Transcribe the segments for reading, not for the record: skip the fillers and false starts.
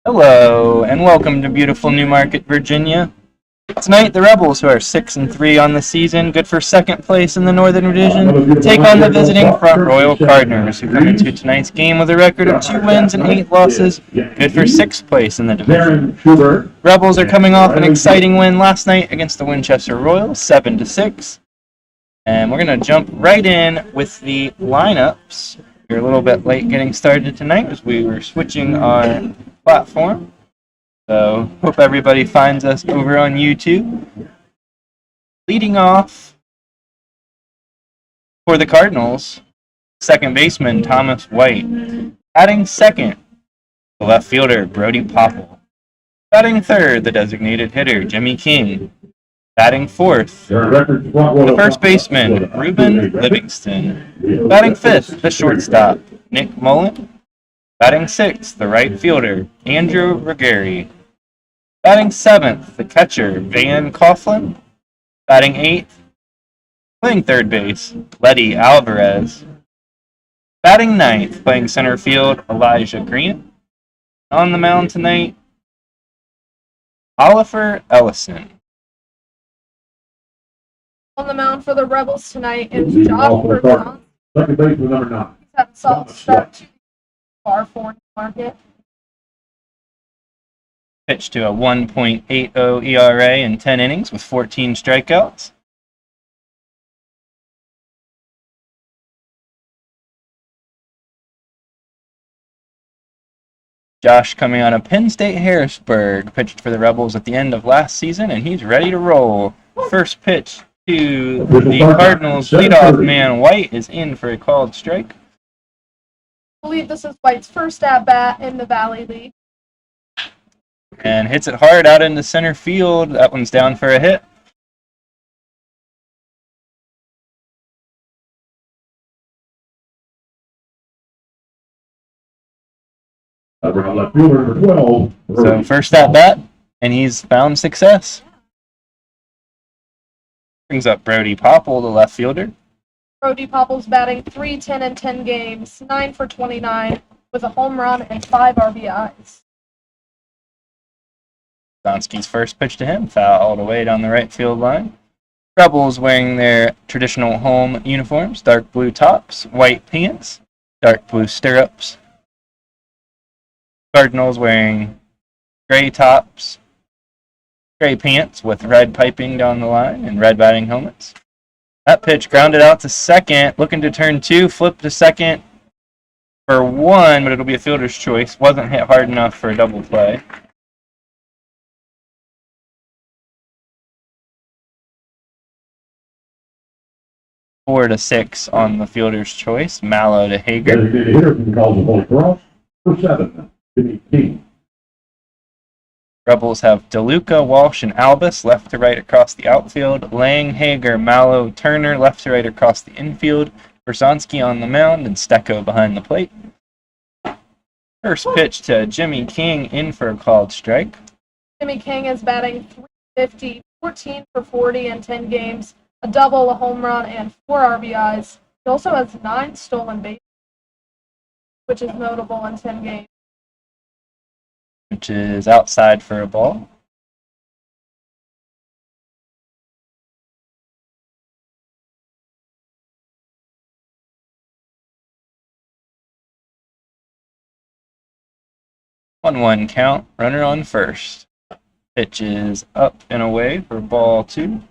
Hello, and welcome to beautiful Newmarket, Virginia. Tonight, the Rebels, who are 6-3 on the season, good for second place in the Northern Division, take on the visiting Front Royal Cardinals, who come into tonight's game with a record of 2 wins and 8 losses, good for sixth place in the division. Rebels are coming off an exciting win last night against the Winchester Royals, 7-6. And we're going to jump right in with the lineups. We're a little bit late getting started tonight as we were switching our platform. So hope everybody finds us over on YouTube. Leading off for the Cardinals, second baseman Thomas White. Batting second, the left fielder Brody Popple. Batting third, the designated hitter Jimmy King. Batting fourth, the first baseman, Ruben Livingston. Batting fifth, the shortstop, Nick Mullen. Batting sixth, the right fielder, Andrew Ruggieri. Batting seventh, the catcher, Van Coughlin. Batting eighth, playing third base, Letty Alvarez. Batting ninth, playing center field, Elijah Green. On the mound tonight, Oliver Ellison. On the mound for the Rebels tonight is Josh Bergeron. Second baseman number 9. He's had a solid start to far for Market. Pitched to a 1.80 ERA in 10 innings with 14 strikeouts. Josh coming out of Penn State Harrisburg, pitched for the Rebels at the end of last season, and he's ready to roll. First pitch to the Cardinals leadoff man White is in for a called strike. I believe this is White's first at-bat in the Valley League. And hits it hard out into center field. That one's down for a hit. Left fielder number 12. So first at bat, and he's found success. Brings up Brody Popple, the left fielder. Brody Popple's batting .310 in 10 games, 9 for 29, with a home run and 5 RBIs. Zonsky's first pitch to him, fouled away down the right field line. Rebels wearing their traditional home uniforms, dark blue tops, white pants, dark blue stirrups. Cardinals wearing gray tops, gray pants with red piping down the line, and red batting helmets. That pitch grounded out to second, looking to turn two, flip to second for one, but it'll be a fielder's choice. Wasn't hit hard enough for a double play. Four to six on the fielder's choice. Mallow to Hager. Designated hitter can call the Holy Cross for 7. Jimmy King. Rebels have DeLuca, Walsh, and Albus left to right across the outfield. Lang, Hager, Mallow, Turner left to right across the infield. Berzonsky on the mound and Stecco behind the plate. First pitch to Jimmy King in for a called strike. Jimmy King is batting .350, 14 for 40 in 10 games, a double, a home run, and 4 RBIs. He also has 9 stolen bases, which is notable in 10 games. Which is outside for a ball. One count, runner on first. Pitch is up and away for ball 2.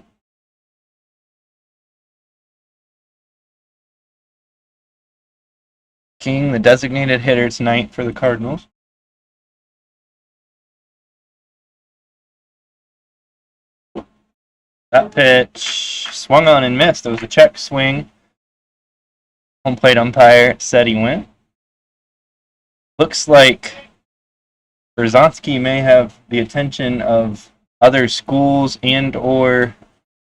King, the designated hitter tonight for the Cardinals. That pitch swung on and missed. It was a check swing. Home plate umpire said he went. Looks like Berzonsky may have the attention of other schools and or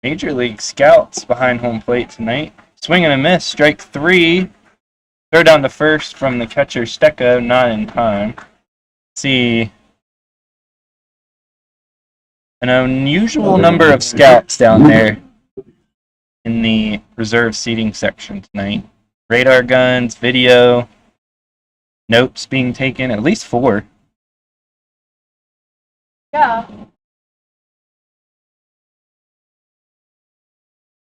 Major League scouts behind home plate tonight. Swing and a miss, strike 3. Throw down to first from the catcher Stecco, not in time. See an unusual number of scouts down there in the reserve seating section tonight. Radar guns, video, notes being taken, at least 4. Yeah.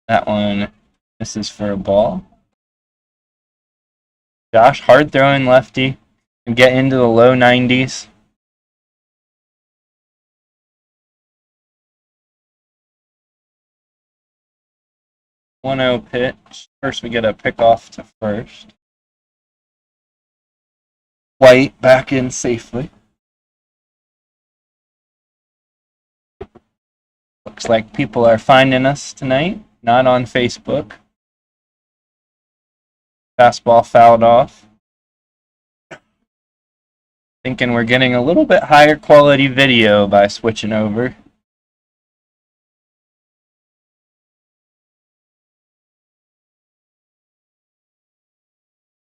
That one misses for a ball. Josh, hard throwing lefty. Can get into the low 90s. One-zero pitch. First, we get a pickoff to first. White back in safely. Looks like people are finding us tonight, not on Facebook. Fastball fouled off. Thinking we're getting a little bit higher quality video by switching over.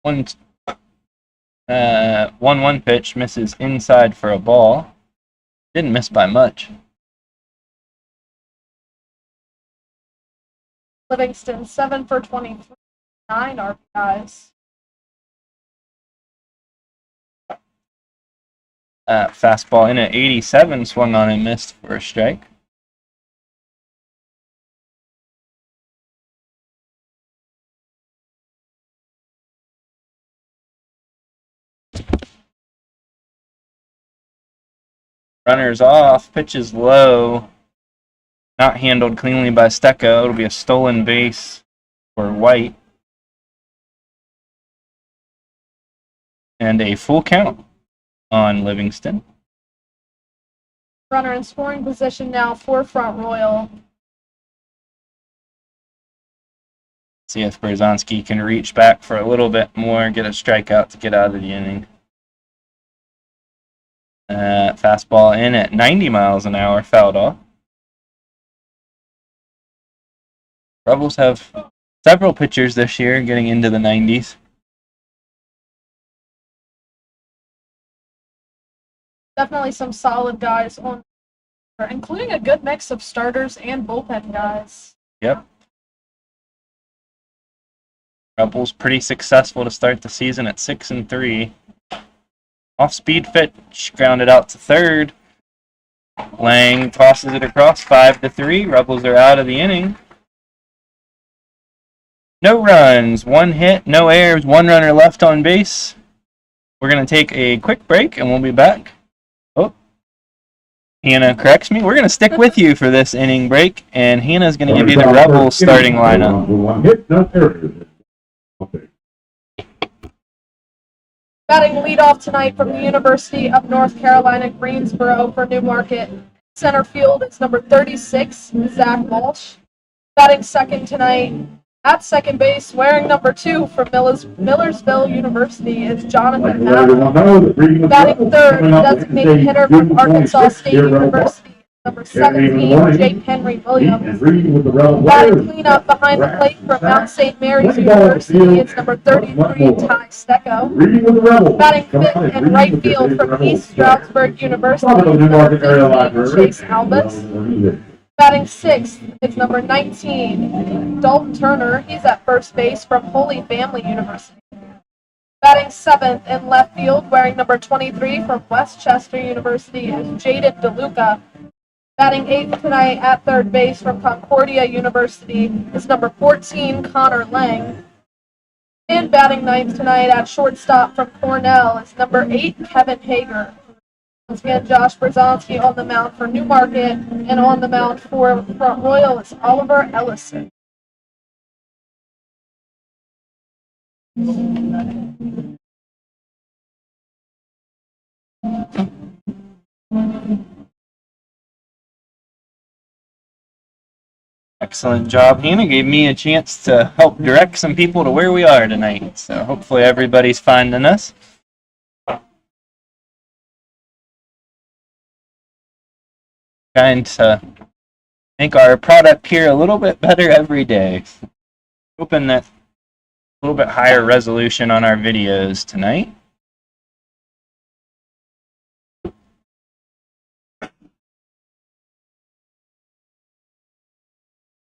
One 1-1 pitch misses inside for a ball. Didn't miss by much. Livingston 7 for 23, 9 RBIs. Fastball in at 87, swung on and missed for a strike. Runners off, pitches low. Not handled cleanly by Stecco. It'll be a stolen base for White. And a full count on Livingston. Runner in scoring position now for Front Royal. See if Berzonski can reach back for a little bit more, get a strikeout to get out of the inning. Fastball in at 90 miles an hour, fouled off. Rebels have several pitchers this year getting into the 90s. Definitely some solid guys on, including a good mix of starters and bullpen guys. Yep. Rebels pretty successful to start the season at 6-3. Off-speed pitch, grounded out to third. Lang tosses it across, 5-3. Rebels are out of the inning. No runs, 1 hit, no errors, 1 runner left on base. We're going to take a quick break and we'll be back. Oh, Hannah corrects me. We're going to stick with you for this inning break, and Hannah's going to give you the Rebels starting lineup. 1 hit, no errors. Okay. Batting leadoff tonight from the University of North Carolina, Greensboro for Newmarket. Center field is number 36, Zach Walsh. Batting second tonight at second base, wearing number 2 from Millersville University is Jonathan Madden. Batting third, designated hitter from Arkansas State University, number 17, Jake Henry Williams. Batting cleanup behind the plate from Mount St. Mary's University is number 33, Ty Stecco. Batting fifth in right field from East Stroudsburg University is number 15, Chase Albus. Batting sixth is number 19, Dalton Turner. He's at first base from Holy Family University. Batting seventh in left field, wearing number 23 from Westchester University, is Jaden DeLuca. Batting eighth tonight at third base from Concordia University is number 14, Connor Lang. And batting ninth tonight at shortstop from Cornell is number 8, Kevin Hager. Once again, Josh Berzonski on the mound for Newmarket, and on the mound for Front Royal is Oliver Ellison. Excellent job, Hannah. Gave me a chance to help direct some people to where we are tonight. So hopefully everybody's finding us. Trying to make our product here a little bit better every day. Hoping that a little bit higher resolution on our videos tonight.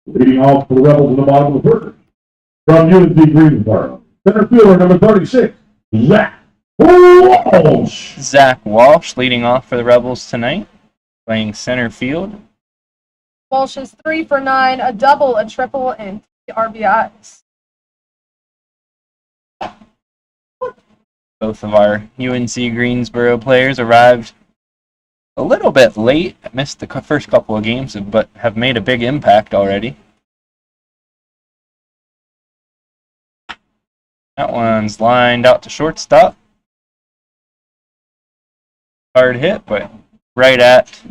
Leading off for the Rebels in the bottom of the first. From UNC Greensboro, center fielder number 36, Zach Walsh. Zach Walsh leading off for the Rebels tonight. playing center field. Walsh is 3 for 9, a double, a triple, and 3 RBIs. Both of our UNC Greensboro players arrived a little bit late, missed the first couple of games, but have made a big impact already. That one's lined out to shortstop. Hard hit, but right at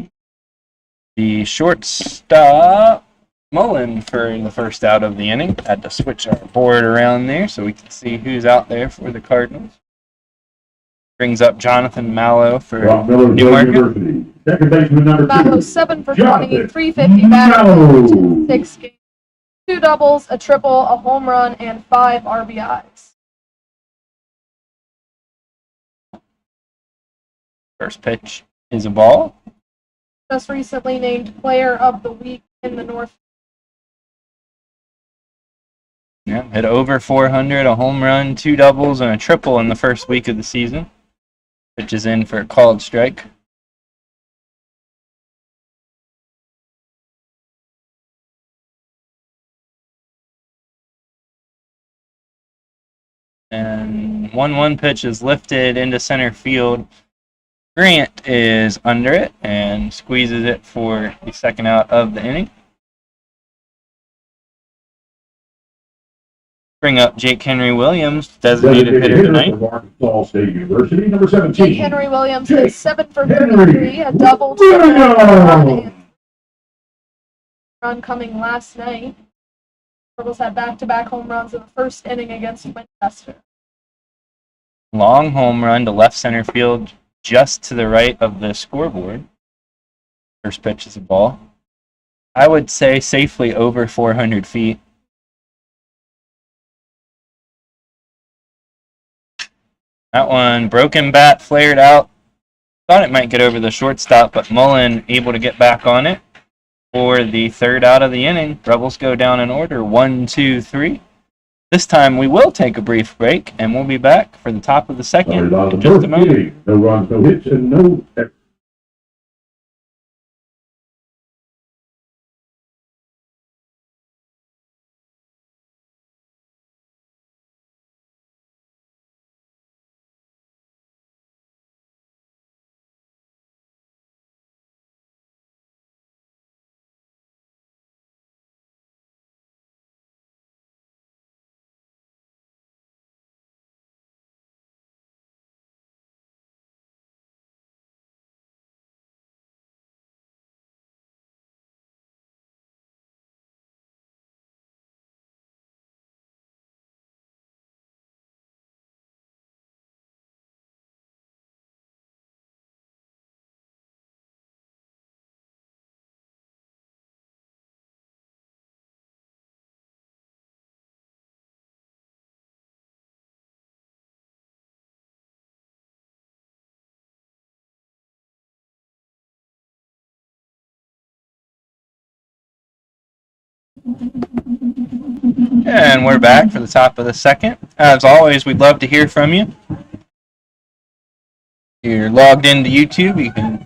the shortstop. Mullen for the first out of the inning. Had to switch our board around there so we can see who's out there for the Cardinals. Brings up Jonathan Mallow for Rock Miller, Newmarket. University. Second baseman number Mallow 2. 7 for 20, Jonathan 350 batting, Mallow. 6 games, 2 doubles, a triple, a home run, and 5 RBIs. First pitch is a ball. Just recently named Player of the Week in the North. Yeah, hit over 400, a home run, 2 doubles, and a triple in the first week of the season. Pitches in for a called strike. And 1-1 pitch is lifted into center field. Grant is under it and squeezes it for the second out of the inning. Bring up Jake Henry Williams, designated hitter tonight. From Arkansas State University, number 17. Jake Henry Williams Jake is 7 for Henry 33, a double, triple, Williams. run coming last night. Cardinals had back-to-back home runs in the first inning against Winchester. Long home run to left center field, just to the right of the scoreboard. First pitch is a ball. I would say safely over 400 feet. That one, broken bat, flared out. Thought it might get over the shortstop, but Mullen able to get back on it for the third out of the inning. Rebels go down in order, 1, 2, 3. This time we will take a brief break, and we'll be back for the top of the second in just a moment. No runs, no hits, and no extra. And we're back for the top of the second. As always, we'd love to hear from you. If you're logged into YouTube, you can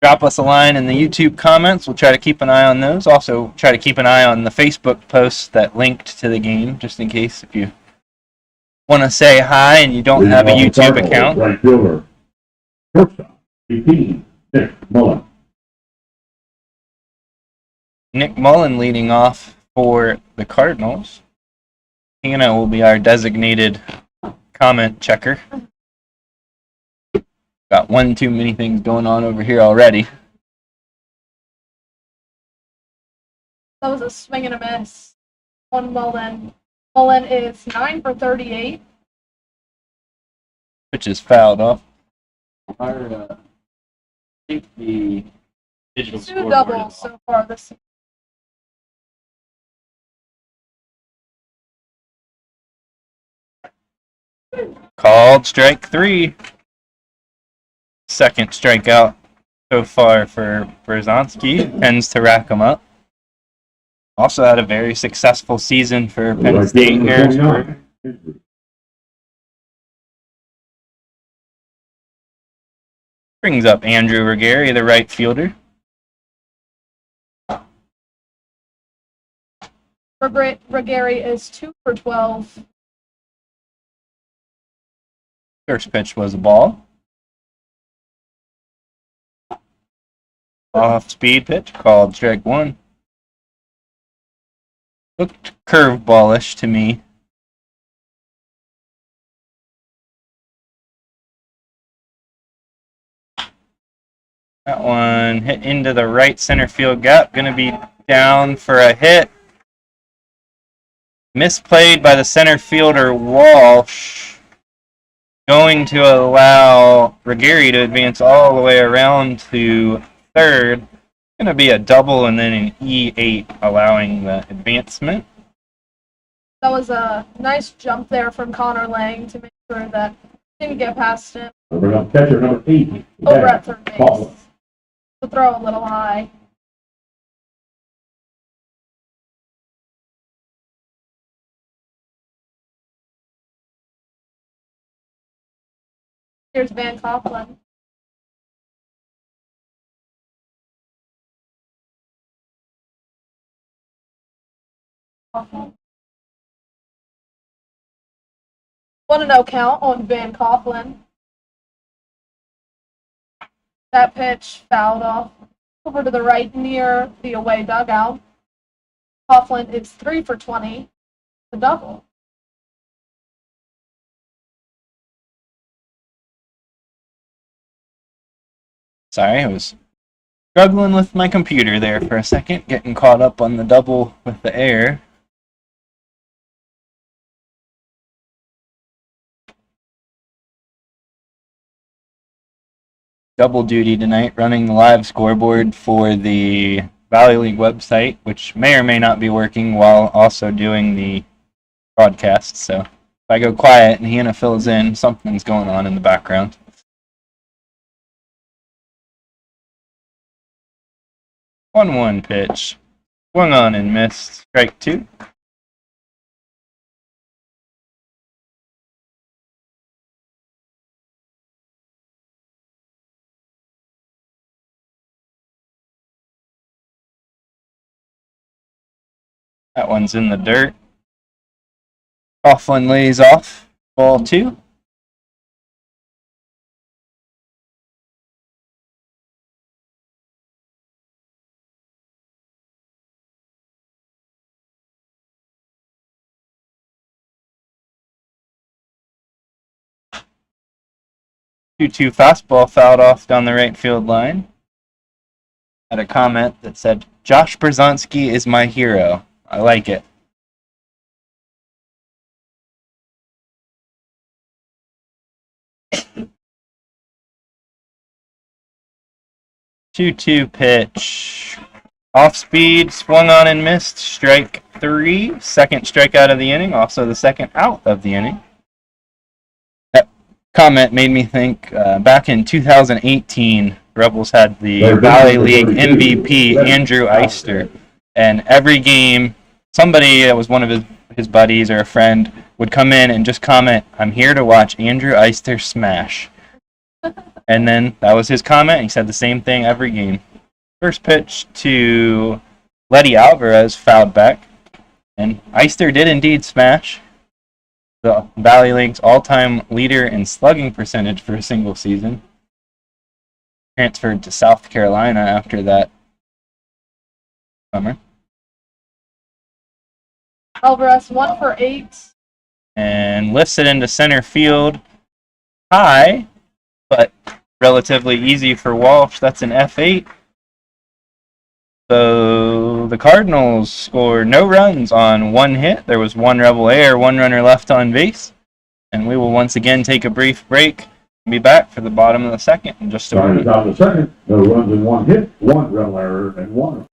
drop us a line in the YouTube comments. We'll try to keep an eye on those. Also, try to keep an eye on the Facebook posts that linked to the game, just in case if you want to say hi and you don't have a YouTube account. Right fielder. Shortstop, 18, Nick Mullen. Nick Mullen leading off for the Cardinals. Hannah will be our designated comment checker. Got one too many things going on over here already. That was a swing and a miss on Mullen. Mullen is 9 for 38. Which is fouled off. I think the digital 2 scoreboard doubles is off. so far this season. Called strike 3. Second strikeout so far for Berzonski. Tends to rack him up. Also had a very successful season for Penn Right State fielder, Harrisburg. 29. Brings up Andrew Regari, the right fielder. Regari is 2 for 12. First pitch was a ball. Off speed pitch called strike one. Looked curveballish to me. That one hit into the right center field gap. Gonna be down for a hit. Misplayed by the center fielder Walsh. Going to allow Regari to advance all the way around to third. Gonna be a double and then an E8 allowing the advancement. That was a nice jump there from Connor Lang to make sure that didn't get past him. Bring up catcher number 8. Over at third base. Coughlin. The throw a little high. Here's Van Coughlin. Coughlin. 1-0 count on Van Coughlin. That pitch fouled off over to the right near the away dugout. Coughlin is 3 for 20, the double. Sorry, I was struggling with my computer there for a second, getting caught up on the double with the air. Double duty tonight, running the live scoreboard for the Valley League website, which may or may not be working while also doing the broadcast. So if I go quiet and Hannah fills in, something's going on in the background. 1-1 pitch. Swung on and missed. Strike two. That one's in the dirt. Coughlin lays off. Ball two. Two fastball fouled off down the right field line. Had a comment that said, "Josh Berzonski is my hero." I like it. Two pitch. Off speed, swung on and missed. Strike three. Second strikeout of the inning. Also the second out of the inning. That comment made me think back in 2018, Rebels had the Valley League MVP, Andrew Eister. And every game, somebody that was one of his buddies or a friend would come in and just comment, "I'm here to watch Andrew Eister smash." And then that was his comment. He said the same thing every game. First pitch to Letty Alvarez, fouled back. And Eister did indeed smash. The Valley League's all-time leader in slugging percentage for a single season. Transferred to South Carolina after that summer. Alvarez 1 for 8. And lifts it into center field. High, but relatively easy for Walsh. That's an F8. So the Cardinals scored no runs on one hit. There was one Rebel error, one runner left on base. And we will once again take a brief break and be back for the bottom of the second in just a moment. Top of the second, no runs in one hit, one Rebel error, and one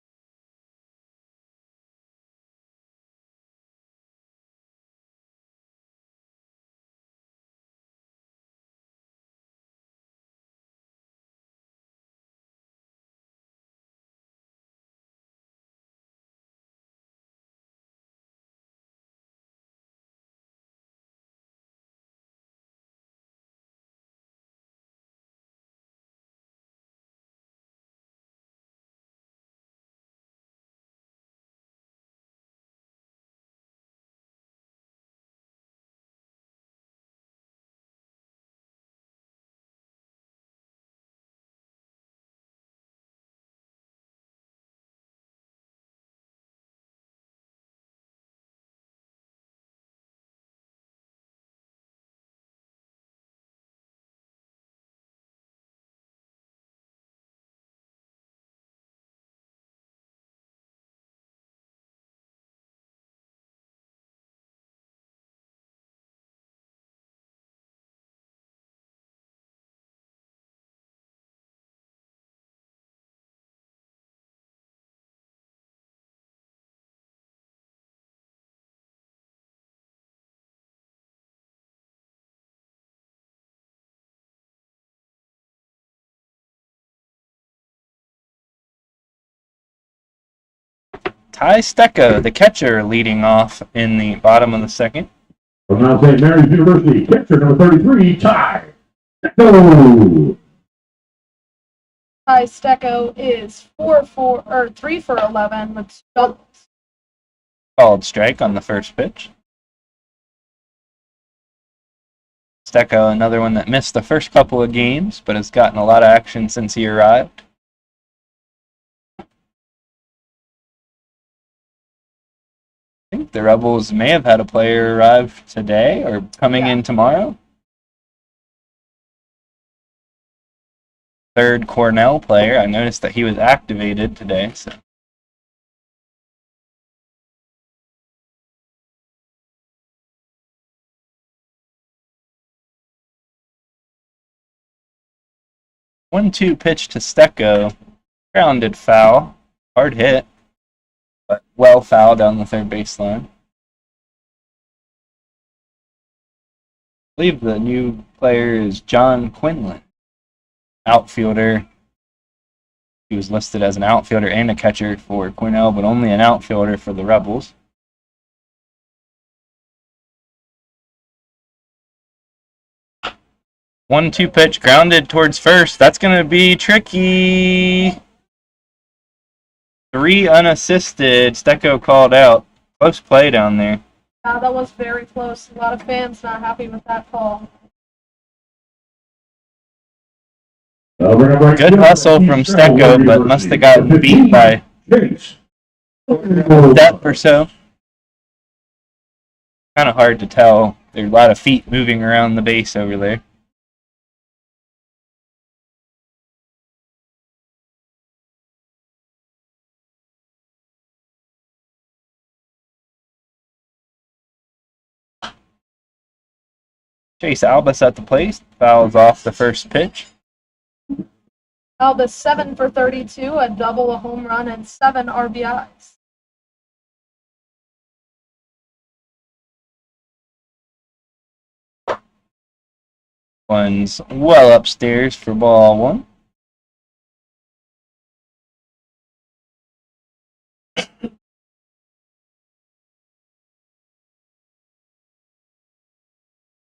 Ty Stecco, the catcher, leading off in the bottom of the second. From Mount St. Mary's University, catcher number 33, Ty Stecco. Ty Stecco is 3 for 11 with 2 doubles. Called strike on the first pitch. Stecco, another one that missed the first couple of games, but has gotten a lot of action since he arrived. I think the Rebels may have had a player arrive today or coming in tomorrow. Third Cornell player. I noticed that he was activated today. So. One-two pitch to Stecco. Grounded foul. Hard hit. But well foul down the third baseline. I believe the new player is John Quinlan, outfielder. He was listed as an outfielder and a catcher for Cornell, but only an outfielder for the Rebels. One-two pitch grounded towards first. That's going to be tricky. 3 unassisted. Stecco called out. Close play down there. That was very close. A lot of fans not happy with that call. Good hustle from Stecco, but must have gotten beat by a step or so. Kind of hard to tell. There's a lot of feet moving around the base over there. Chase Albus at the plate, fouls off the first pitch. Albus 7 for 32, a double, a home run, and 7 RBIs. One's well upstairs for ball 1.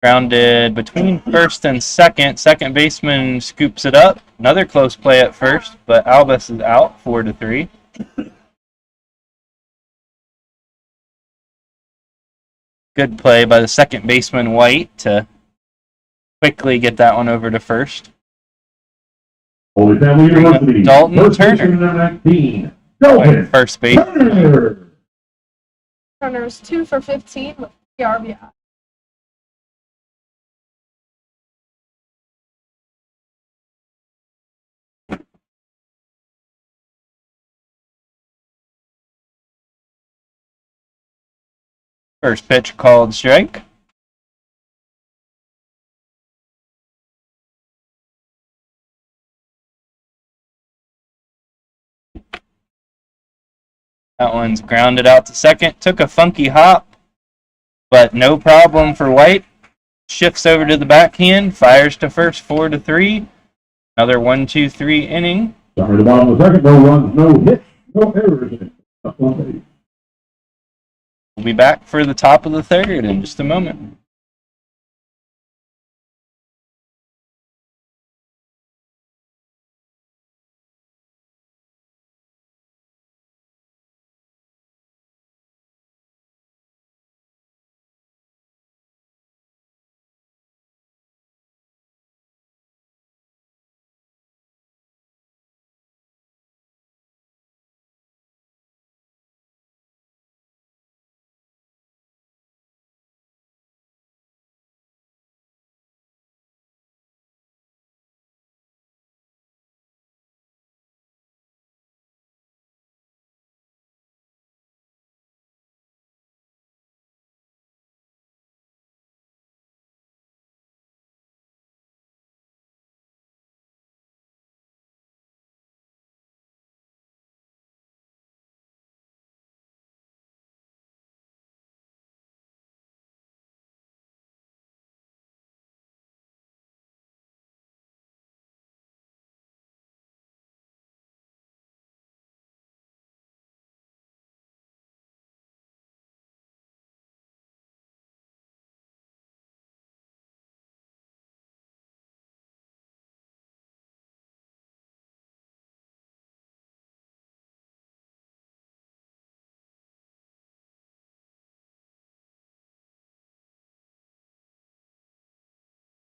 Grounded between first and second. Second baseman scoops it up. Another close play at first, but Albus is out 4-3. Good play by the second baseman White to quickly get that one over to first. Holy Family University, Dalton first Turner. baseman number 19, Dalton First base. Turner. Turner's 2 for 15 with 3 RBIs. First pitch called strike. That one's grounded out to second. Took a funky hop, but no problem for White. Shifts over to the backhand, fires to first 4-3. Another 1-2-3 inning. Summary the bottom of the second, no runs, no hits, no errors. Up one base. We'll be back for the top of the third in just a moment.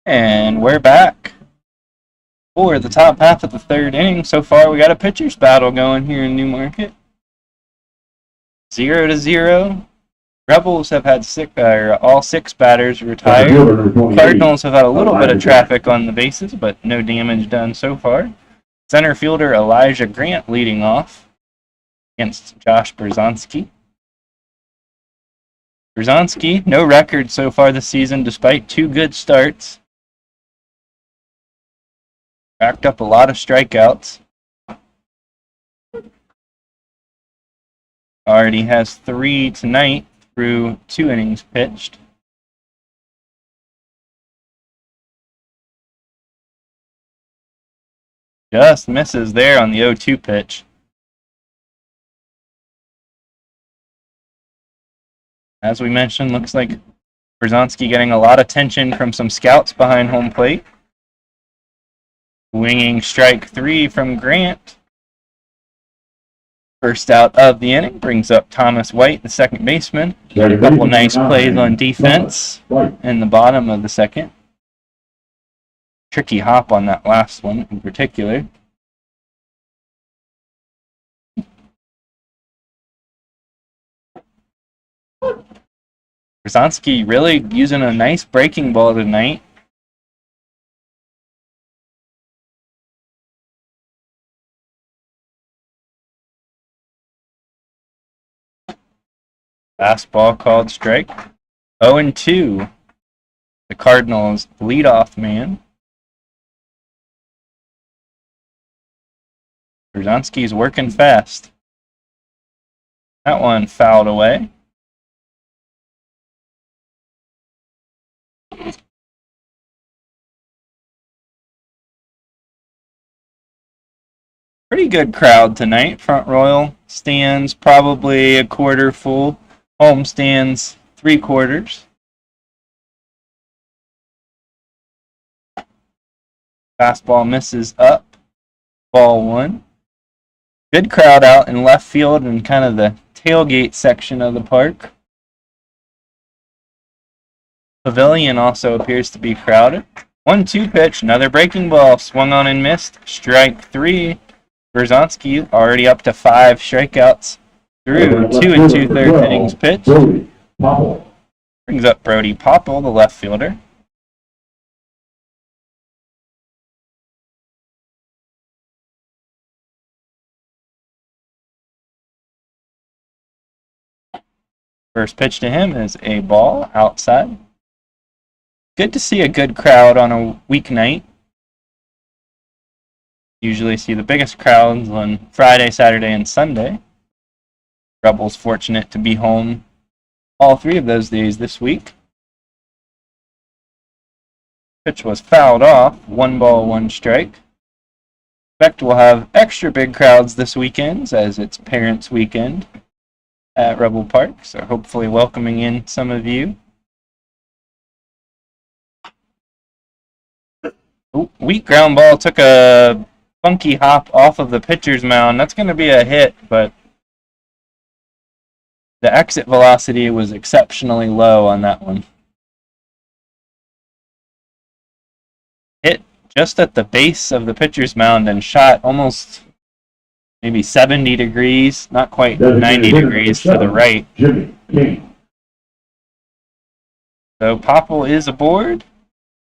And we're back for the top half of the third inning. So far, we got a pitcher's battle going here in Newmarket. 0-0. Rebels have had all six batters retired. Cardinals have had a little bit of traffic on the bases, but no damage done so far. Center fielder Elijah Grant leading off against Josh Berzonski. Berzonski, no record so far this season despite 2 good starts. Racked up a lot of strikeouts. Already has 3 tonight through 2 innings pitched. Just misses there on the 0-2 pitch. As we mentioned, looks like Berzonski getting a lot of attention from some scouts behind home plate. Winging strike 3 from Grant. First out of the inning brings up Thomas White, the second baseman. Got a couple nice plays on defense in the bottom of the second. Tricky hop on that last one in particular. Berzonski really using a nice breaking ball tonight. Fastball called strike. 0-2. The Cardinals leadoff man. Berzonski's working fast. That one fouled away. Pretty good crowd tonight. Front Royal stands probably a quarter full. Home stands 3/4. Fastball misses up. Ball 1. Good crowd out in left field and kind of the tailgate section of the park. Pavilion also appears to be crowded. 1-2 pitch, another breaking ball, swung on and missed. Strike 3. Berzonski already up to 5 strikeouts through 2 2/3 innings pitched. Brings up Brody Popple, the left fielder. First pitch to him is a ball outside. Good to see a good crowd on a weeknight. Usually see the biggest crowds on Friday, Saturday, and Sunday. Rebels fortunate to be home all 3 of those days this week. Pitch was fouled off. 1 ball, 1 strike. Expect we'll have extra big crowds this weekend as it's Parents' Weekend at Rebel Park. So hopefully welcoming in some of you. Ooh, weak ground ball took a funky hop off of the pitcher's mound. That's going to be a hit, but the exit velocity was exceptionally low on that one. Hit just at the base of the pitcher's mound and shot almost maybe 70 degrees, not quite 90 degrees to the right. So Popple is aboard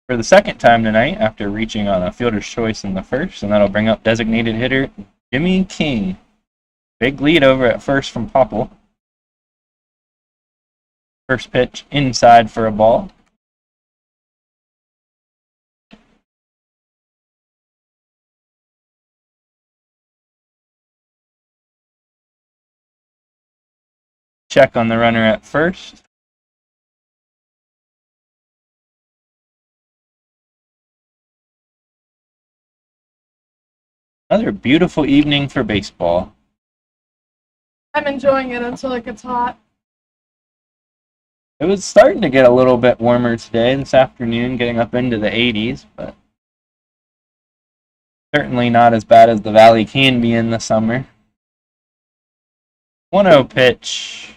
for the second time tonight after reaching on a fielder's choice in the first, and that'll bring up designated hitter Jimmy King. Big lead over at first from Popple. First pitch inside for a ball. Check on the runner at first. Another beautiful evening for baseball. I'm enjoying it until it gets hot. It was starting to get a little bit warmer today, this afternoon, getting up into the 80s, but certainly not as bad as the Valley can be in the summer. 1-0 pitch.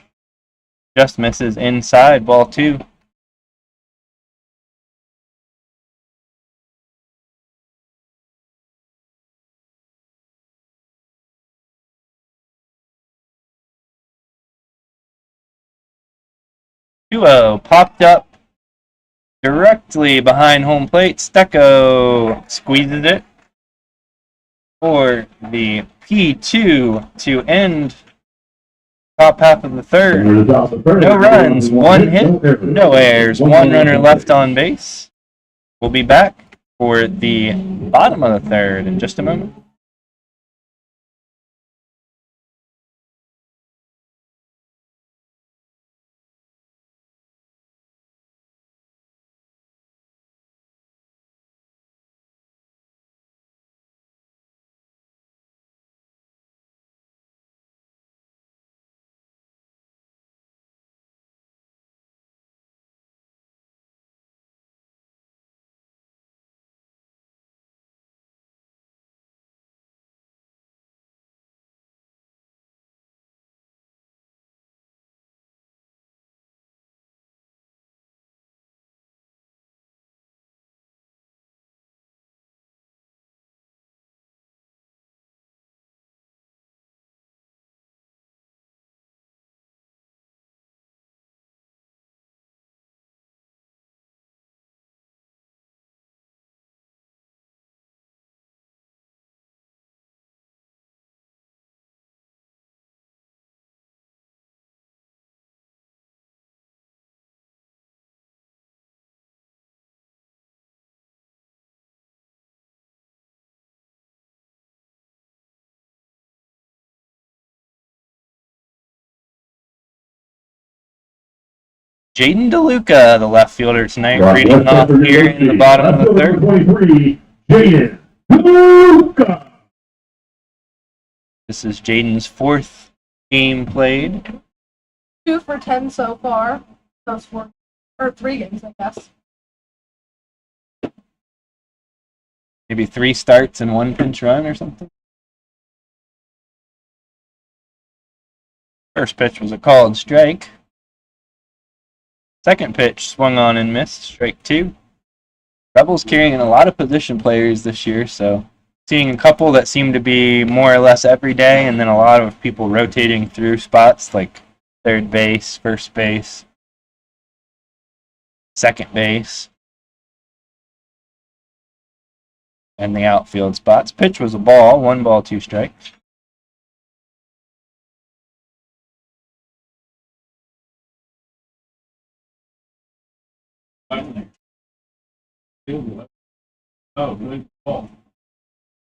Just misses inside, ball 2. 2-0 popped up directly behind home plate. Stecco squeezes it for the P2 to end top half of the third. No runs, one hit, no errors, one runner left on base. We'll be back for the bottom of the third in just a moment. Jaden DeLuca, the left fielder tonight, reading off here in the bottom of the third. 23, Jaden DeLuca. This is Jaden's fourth game played. 2 for 10 so far. Those 4 or 3 games, I guess. Maybe 3 starts and 1 pinch run or something. First pitch was a called strike. Second pitch swung on and missed, strike 2. Rebels carrying a lot of position players this year, so seeing a couple that seem to be more or less every day, and then a lot of people rotating through spots like third base, first base, second base, and the outfield spots. Pitch was a ball, 1 ball, 2 strikes.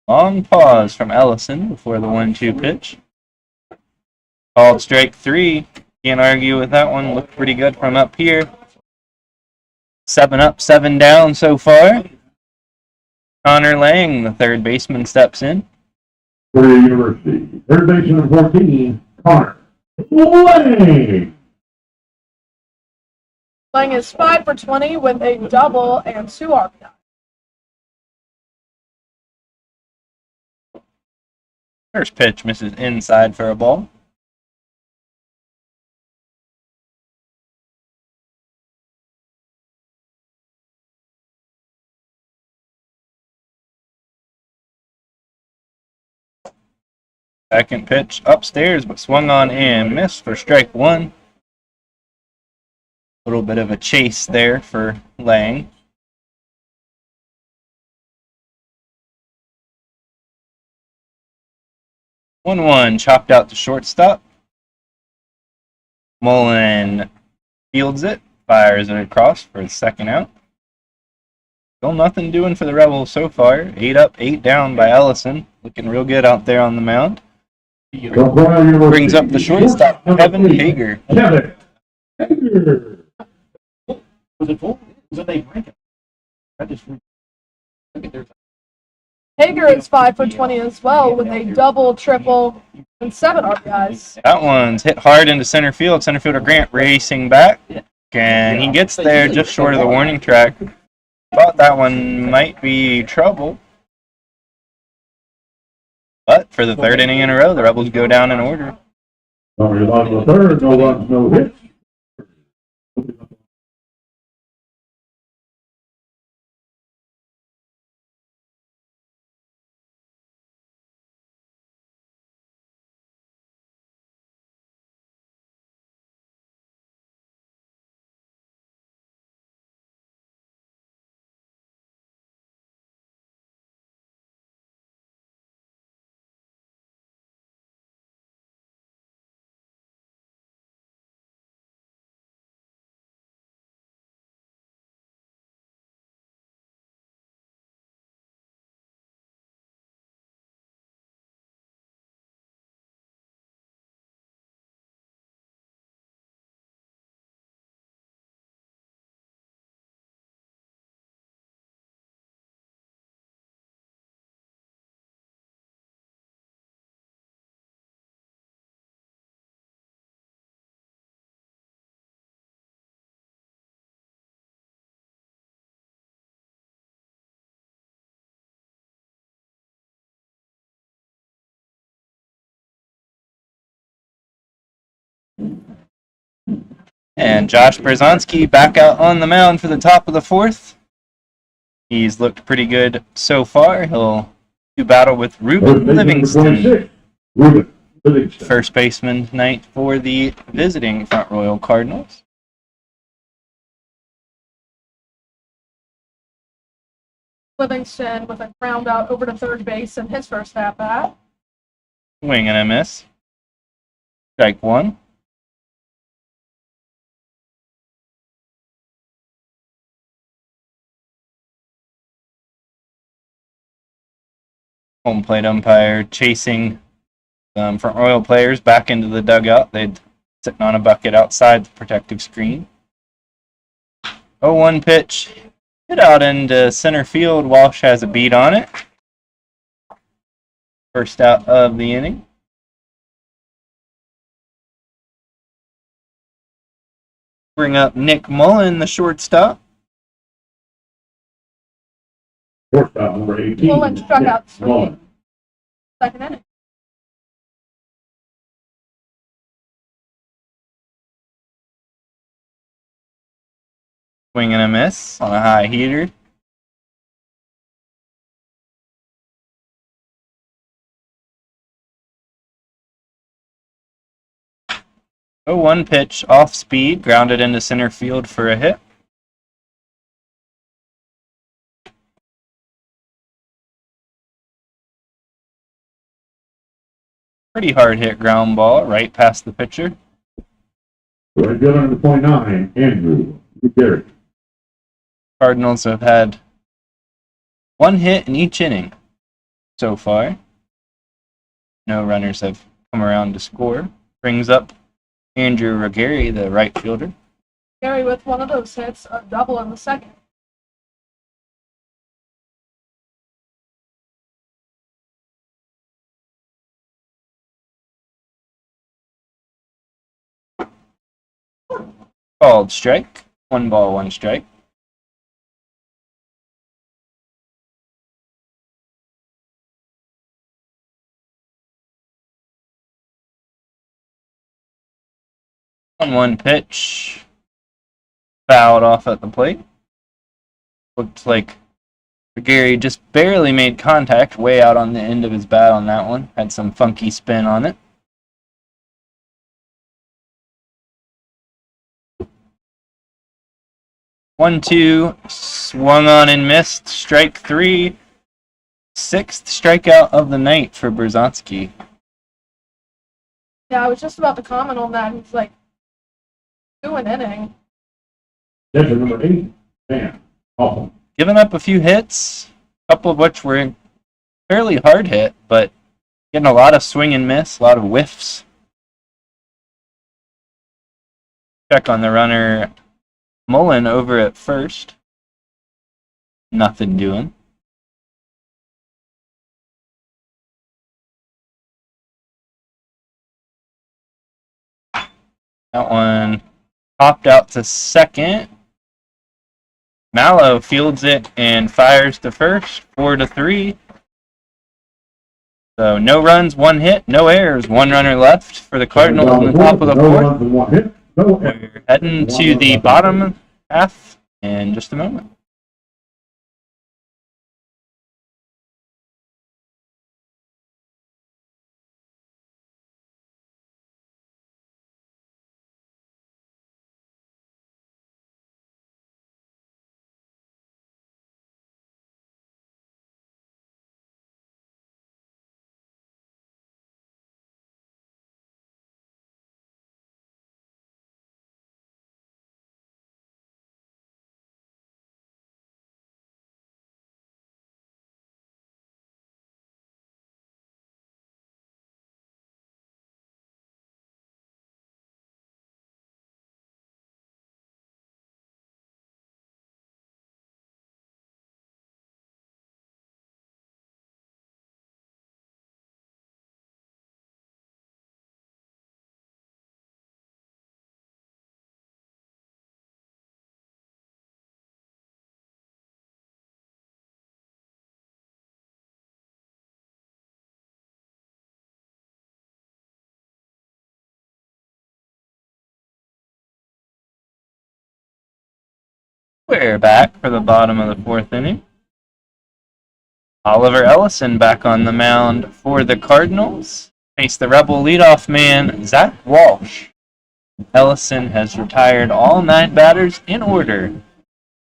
Long pause from Ellison before the 1-2 pitch. Called strike 3. Can't argue with that one. Looked pretty good from up here. 7 up, 7 down so far. Connor Lang, the third baseman, steps in. Florida University, third baseman 14, Connor Lang. Lang is 5 for 20 with a double and 2 RBI. First pitch misses inside for a ball. Second pitch upstairs, but swung on and missed for strike 1. A little bit of a chase there for Lang. One chopped out to shortstop. Mullen fields it, fires it across for the second out. Still nothing doing for the Rebels so far. 8 up, 8 down by Ellison. Looking real good out there on the mound. Brings up the shortstop, Kevin Hager. Kevin Hager. Was it full? Was it they break it? I just look at their Hager is 5 for 20 as well with a double, triple, and 7 RBIs. That one's hit hard into center field. Center fielder Grant racing back. And he gets there just short of the warning track. Thought that one might be trouble. But for the third inning in a row, the Rebels go down in order. Sorry about the third, no runs, no hits. And Josh Berzonski back out on the mound for the top of the fourth. He's looked pretty good so far. He'll do battle with First Ruben baseman, number Livingston, 26, Ruben Livingston. first baseman tonight for the visiting Front Royal Cardinals. Livingston with a ground out over to third base in his first at bat. Swing and a miss. Strike one. Home plate umpire chasing Front Royal players back into the dugout. They'd sitting on a bucket outside the protective screen. 0-1 pitch. Hit out into center field. Walsh has a beat on it. First out of the inning. Bring up Nick Mullen, the shortstop. Shortstop, number 18. Mullen struck out Nick three. Mullen. Second inning. Swing and a miss on a high heater. Oh, 1 pitch off speed, grounded into center field for a hit. Pretty hard hit ground ball right past the pitcher. Right fielder, number 29, Andrew Gutierrez. Cardinals have had 1 hit in each inning so far. No runners have come around to score. Brings up Andrew Ruggieri, the right fielder. Gary with one of those hits, a double in the second. Called strike. 1 ball, 1 strike. On 1 pitch, fouled off at the plate. Looked like Gary just barely made contact, way out on the end of his bat on that one. Had some funky spin on it. One, two, swung on and missed. Strike 3. 6th strikeout of the night for Berzonski. Yeah, I was just about to comment on that. He's like, 2 an inning. Catcher, number 8, Dan Hoffman. Giving up a few hits, a couple of which were fairly hard hit, but getting a lot of swing and miss, a lot of whiffs. Check on the runner Mullen over at first. Nothing doing. That one popped out to second. Mallow fields it and fires to first, 4-3. So no runs, 1 hit, no errors, 1 runner left for the Cardinals on the top of the No fourth. runs and 1 hit, no errors. We're heading to the bottom half in just a moment. We're back for the bottom of the fourth inning. Oliver Ellison back on the mound for the Cardinals. Face the Rebel leadoff man, Zach Walsh. Ellison has retired all 9 batters in order.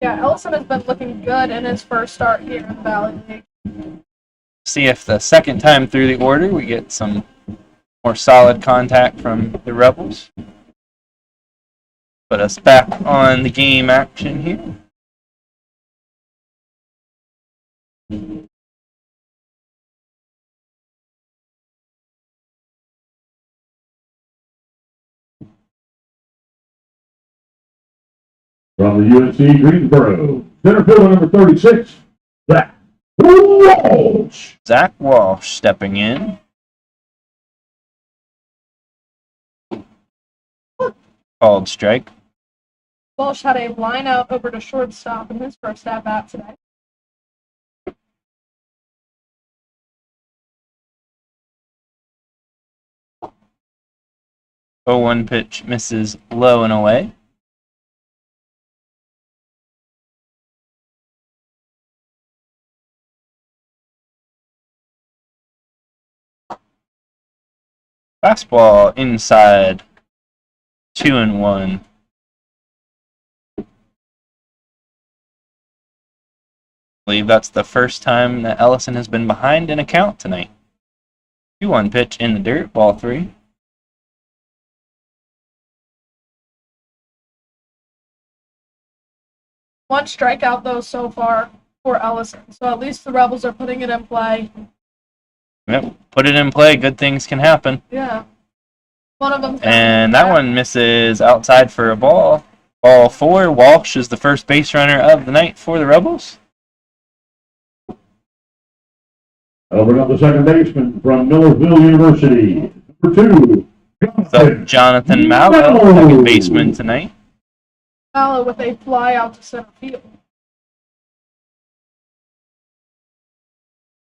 Yeah, Ellison has been looking good in his first start here in the Valley League. See if the second time through the order we get some more solid contact from the Rebels. Put us back on the game action here. From the UNC Greensboro, center fielder number 36, Zach Walsh. Zach Walsh stepping in. Called strike. Walsh had a line out over to shortstop in his first at bat today. Oh, 1 pitch misses low and away. Fastball inside. 2-1. I believe that's the first time that Ellison has been behind in a count tonight. 2-1 pitch in the dirt, ball 3. One strikeout, though, so far for Ellison. So at least the Rebels are putting it in play. Yep, put it in play. Good things can happen. Yeah. One of them. And that one misses outside for a ball. Ball 4. Walsh is the first base runner of the night for the Rebels. Over up the second baseman from Millersville University, number 2, So Jonathan Mallow, second baseman tonight. Mallow with a fly out to center field.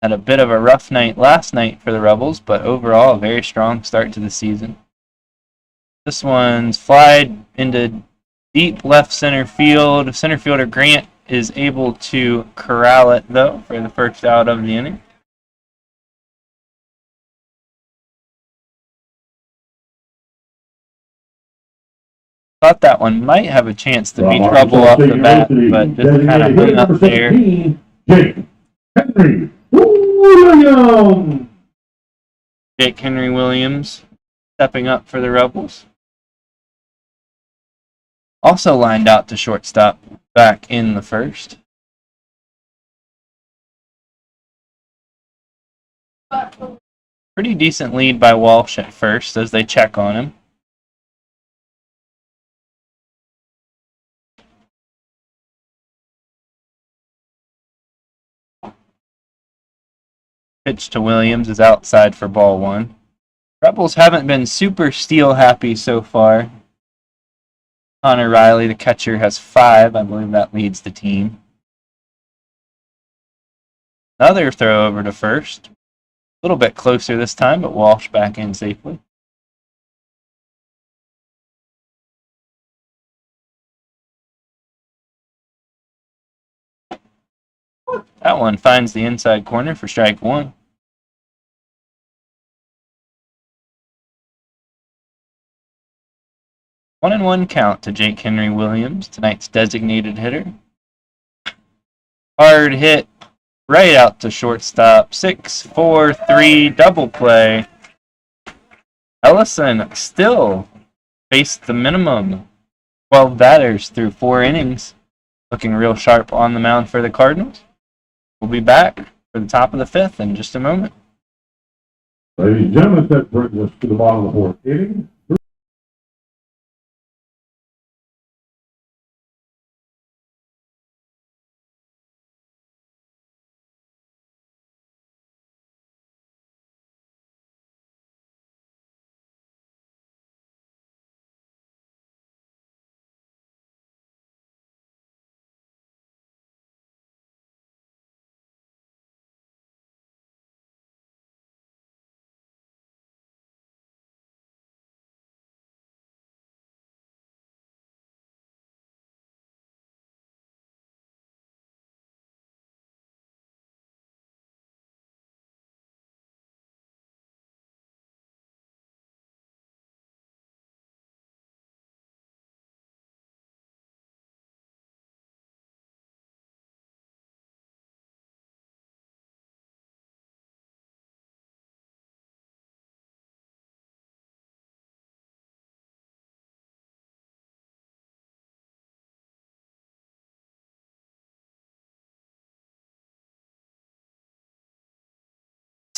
Had a bit of a rough night last night for the Rebels, but overall a very strong start to the season. This one's flied into deep left center field. Center fielder Grant is able to corral it, though, for the first out of the inning. Thought that one might have a chance to be trouble off the bat, but just kind of hung up there. Jake Henry Williams. Jake Henry Williams stepping up for the Rebels. Also lined out to shortstop back in the first. Pretty decent lead by Walsh at first as they check on him. Pitch to Williams is outside for ball 1. Rebels haven't been super steal happy so far. Connor Riley, the catcher, has 5. I believe that leads the team. Another throw over to first. A little bit closer this time, but Walsh back in safely. That one finds the inside corner for strike 1. 1-1 count to Jake Henry Williams, tonight's designated hitter. Hard hit right out to shortstop. 6-4-3 double play. Ellison still faced the minimum 12 batters through 4 innings. Looking real sharp on the mound for the Cardinals. We'll be back for the top of the 5th in just a moment. Ladies and gentlemen, that brings us to the bottom of the 4th inning.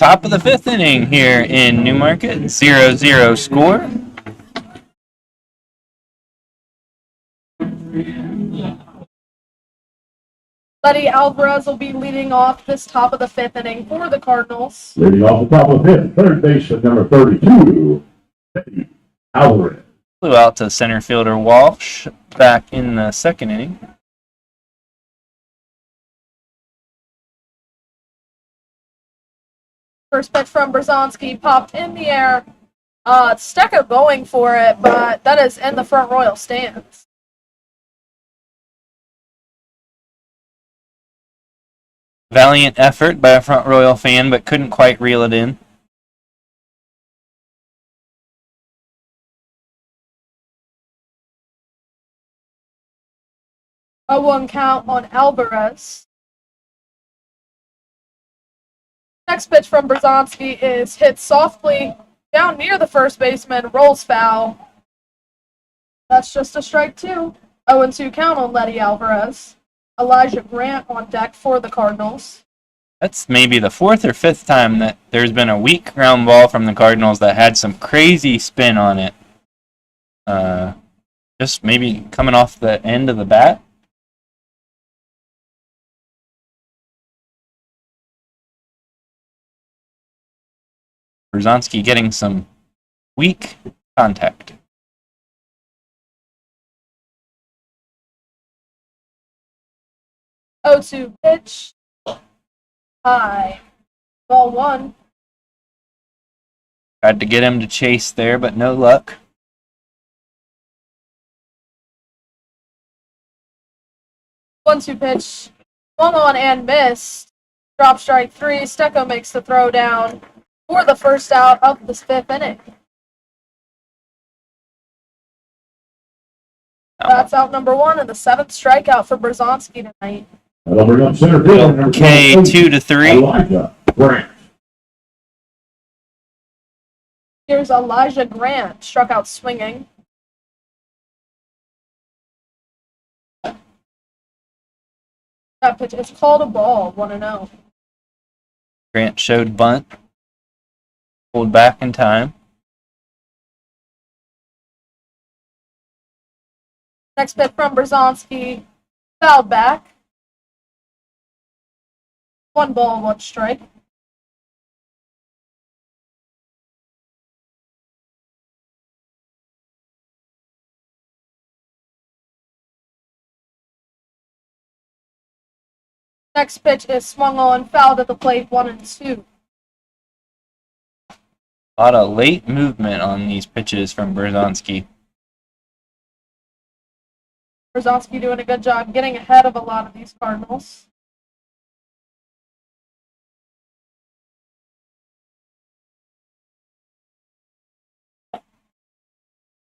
Top of the fifth inning here in Newmarket, 0-0 score. Letty Alvarez will be leading off this top of the fifth inning for the Cardinals. Leading off the top of the fifth, third baseman number 32, Letty Alvarez. Flew out to center fielder Walsh back in the second inning. First pitch from Brzezinski popped in the air. Stecco going for it, but that is in the front Royal stands. Valiant effort by a Front Royal fan, but couldn't quite reel it in. A 1 count on Alvarez. Next pitch from Brzezinski is hit softly down near the first baseman, rolls foul. That's just a strike 2. 0-2 count on Letty Alvarez. Elijah Grant on deck for the Cardinals. That's maybe the fourth or fifth time that there's been a weak ground ball from the Cardinals that had some crazy spin on it. Just maybe coming off the end of the bat. Brzezinski getting some weak contact. Oh, 2 pitch. High. Ball 1. Tried to get him to chase there, but no luck. One-two pitch. Swung on and missed. Drop strike 3. Stecco makes the throw down for the first out of this fifth inning. That's out number 1 and the 7th strikeout for Brzezinski tonight. That'll bring up center fielder number Okay, 28, 2-3. Elijah Grant. Here's Elijah Grant, struck out swinging. That pitch is called a ball, 1-0. Grant showed bunt. Pulled back in time. Next pitch from Brzezinski, fouled back. 1 ball, 1 strike. Next pitch is swung on, fouled at the plate, 1-2. A lot of late movement on these pitches from Brzezinski. Brzezinski doing a good job getting ahead of a lot of these Cardinals.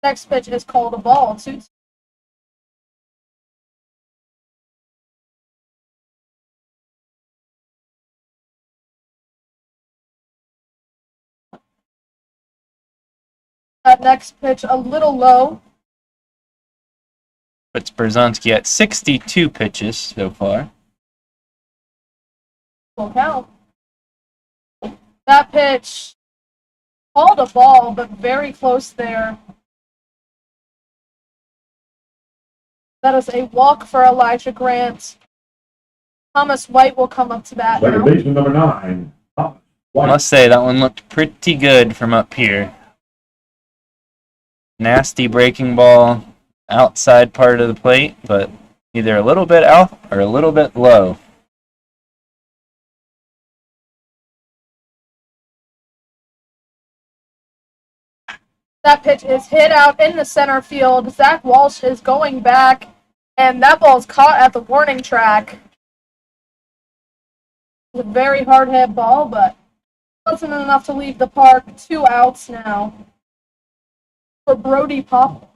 Next pitch is called a ball, 2-2. That next pitch a little low. Puts Brzezinski at 62 pitches so far. Full count. That pitch called a ball, but very close there. That is a walk for Elijah Grant. Thomas White will come up to bat Second now. baseman number 9, Thomas White. Must say that one looked pretty good from up here. Nasty breaking ball outside part of the plate, but either a little bit out or a little bit low. That pitch is hit out in the center field. Zach Walsh is going back, and that ball is caught at the warning track. It's a very hard hit ball, but wasn't enough to leave the park. 2 outs now for Brody Popple.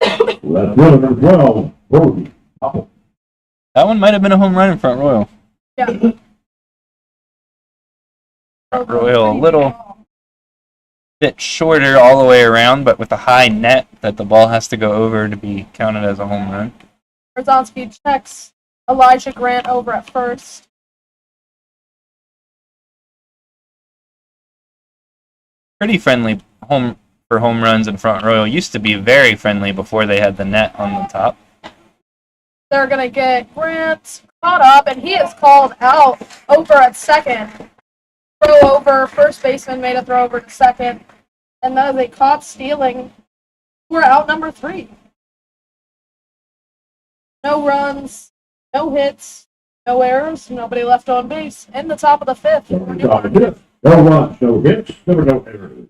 Left fielder number 12, Brody Popple. That one might have been a home run in Front Royal. Yeah. Front Royal a little bit shorter all the way around, but with a high net that the ball has to go over to be counted as a home run. Brzezinski checks Elijah Grant over at first. pretty friendly home runs in Front Royal. Used to be very friendly before they had the net on the top. They're going to get Grant caught up, and he is called out over at second. Throw over. First baseman made a throw over to second. And then they caught stealing. We're out number 3. No runs, no hits, no errors, nobody left on base. In the top of the 5th. Top of the fifth. No runs, no hits, there were no errors.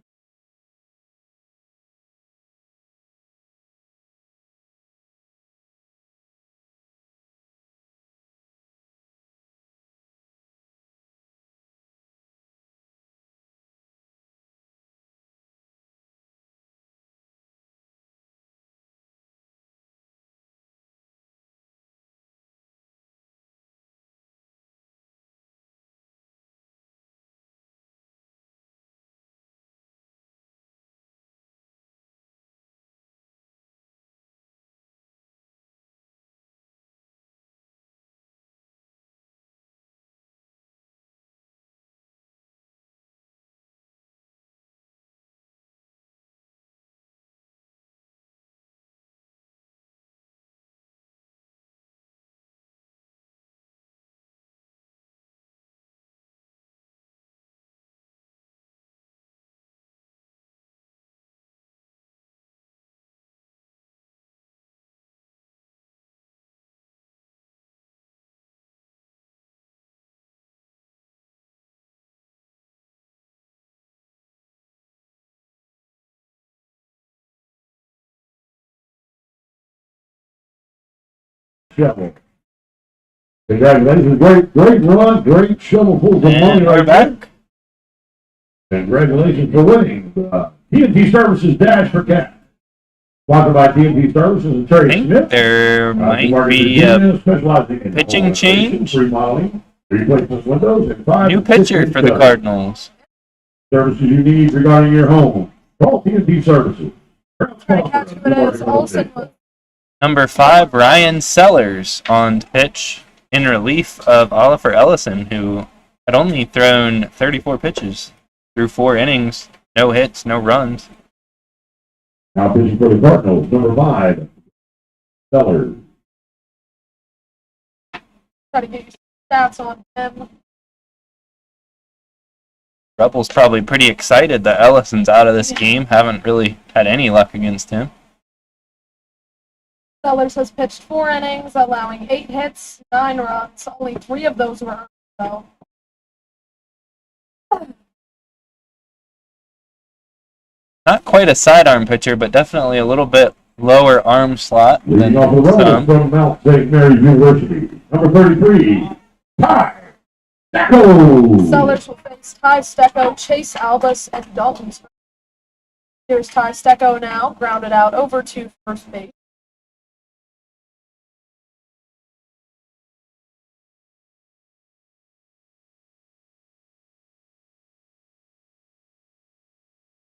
Shovel. Congratulations, great run, great shovel full of money And we're right there. back. Congratulations for winning TNT Services Dash for Cat. Sponsored by TNT Services and I Terry think Smith. there might be a Specializing in pitching home renovation, change. remodeling, replacement windows, and 5 new pitcher for the Cardinals. Cardinals. Services you need regarding your home. Call TNT Services. Try to catch him as Olsen was. Number 5, Ryan Sellers on to pitch in relief of Oliver Ellison, who had only thrown 34 pitches through 4 innings, no hits, no runs. Now pitching for the Cardinals, number 5, Sellers. Try to get you some stats on him. Rebels probably pretty excited that Ellison's out of this game. Haven't really had any luck against him. Sellers has pitched 4 innings, allowing 8 hits, 9 runs. Only 3 of those were earned, though. Not quite a sidearm pitcher, but definitely a little bit lower arm slot than Leading off the road some. from Mount St. Mary's University, number 33, Ty Stecco. Sellers will face Ty Stecco, Chase Albus, and Dalton Smith. Here's Ty Stecco now, grounded out over to first base.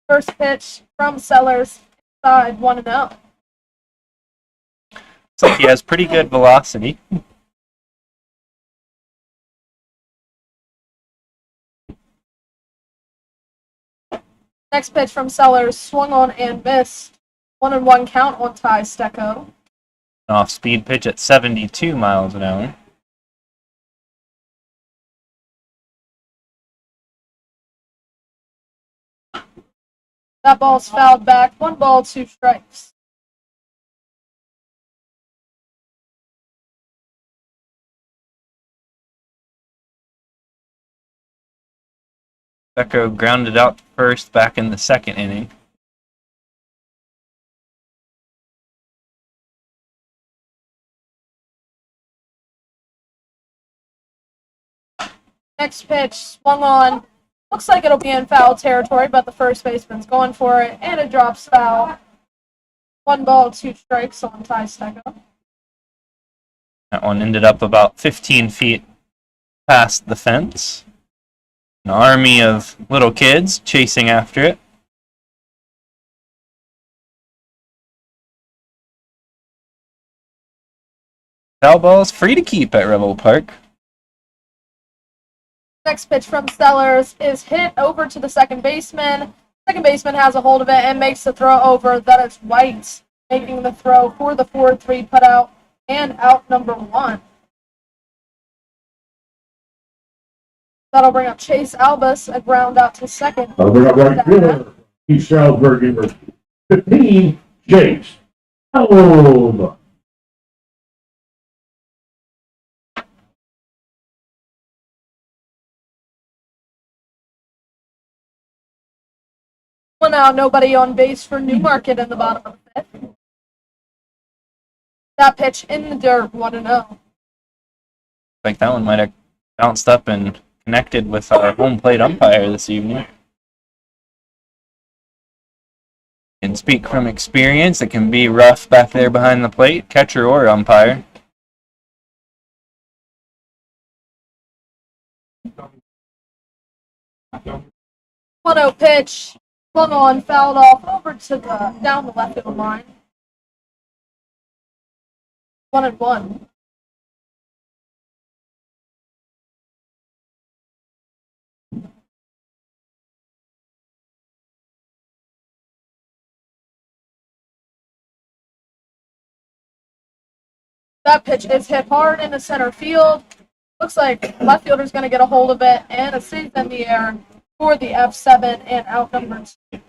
First pitch from Sellers, inside 1-0. Looks like he has pretty good velocity. Next pitch from Sellers, swung on and missed. 1-1 count on Ty Stecco. An off-speed pitch at 72 miles an hour. That ball's fouled back. 1 ball, 2 strikes. Becco grounded out to first back in the second inning. Next pitch, swung on. Looks like it'll be in foul territory, but the first baseman's going for it, and it drops foul. 1 ball, 2 strikes on Ty Stecco. That one ended up about 15 feet past the fence. An army of little kids chasing after it. Foul ball's free to keep at Rebel Park. Next pitch from Sellers is hit over to the second baseman. Second baseman has a hold of it and makes the throw over. That is White making the throw for the 4-3 putout and out number 1. That'll bring up Chase Albus, a ground out to second. That'll bring up right fielder, East Stroudsburg University. 15, Chase Albus. One out, nobody on base for Newmarket in the bottom of the 5th. That pitch in the dirt, 1-0. Like that one might have bounced up and connected with our home plate umpire this evening. And speak from experience, it can be rough back there behind the plate, catcher or umpire. One-0 pitch, flung on, fouled off over to the down the left field line. 1-1. That pitch is hit hard into center field. Looks like left fielder's going to get a hold of it, and it stays in the air for the F7 and out number 2.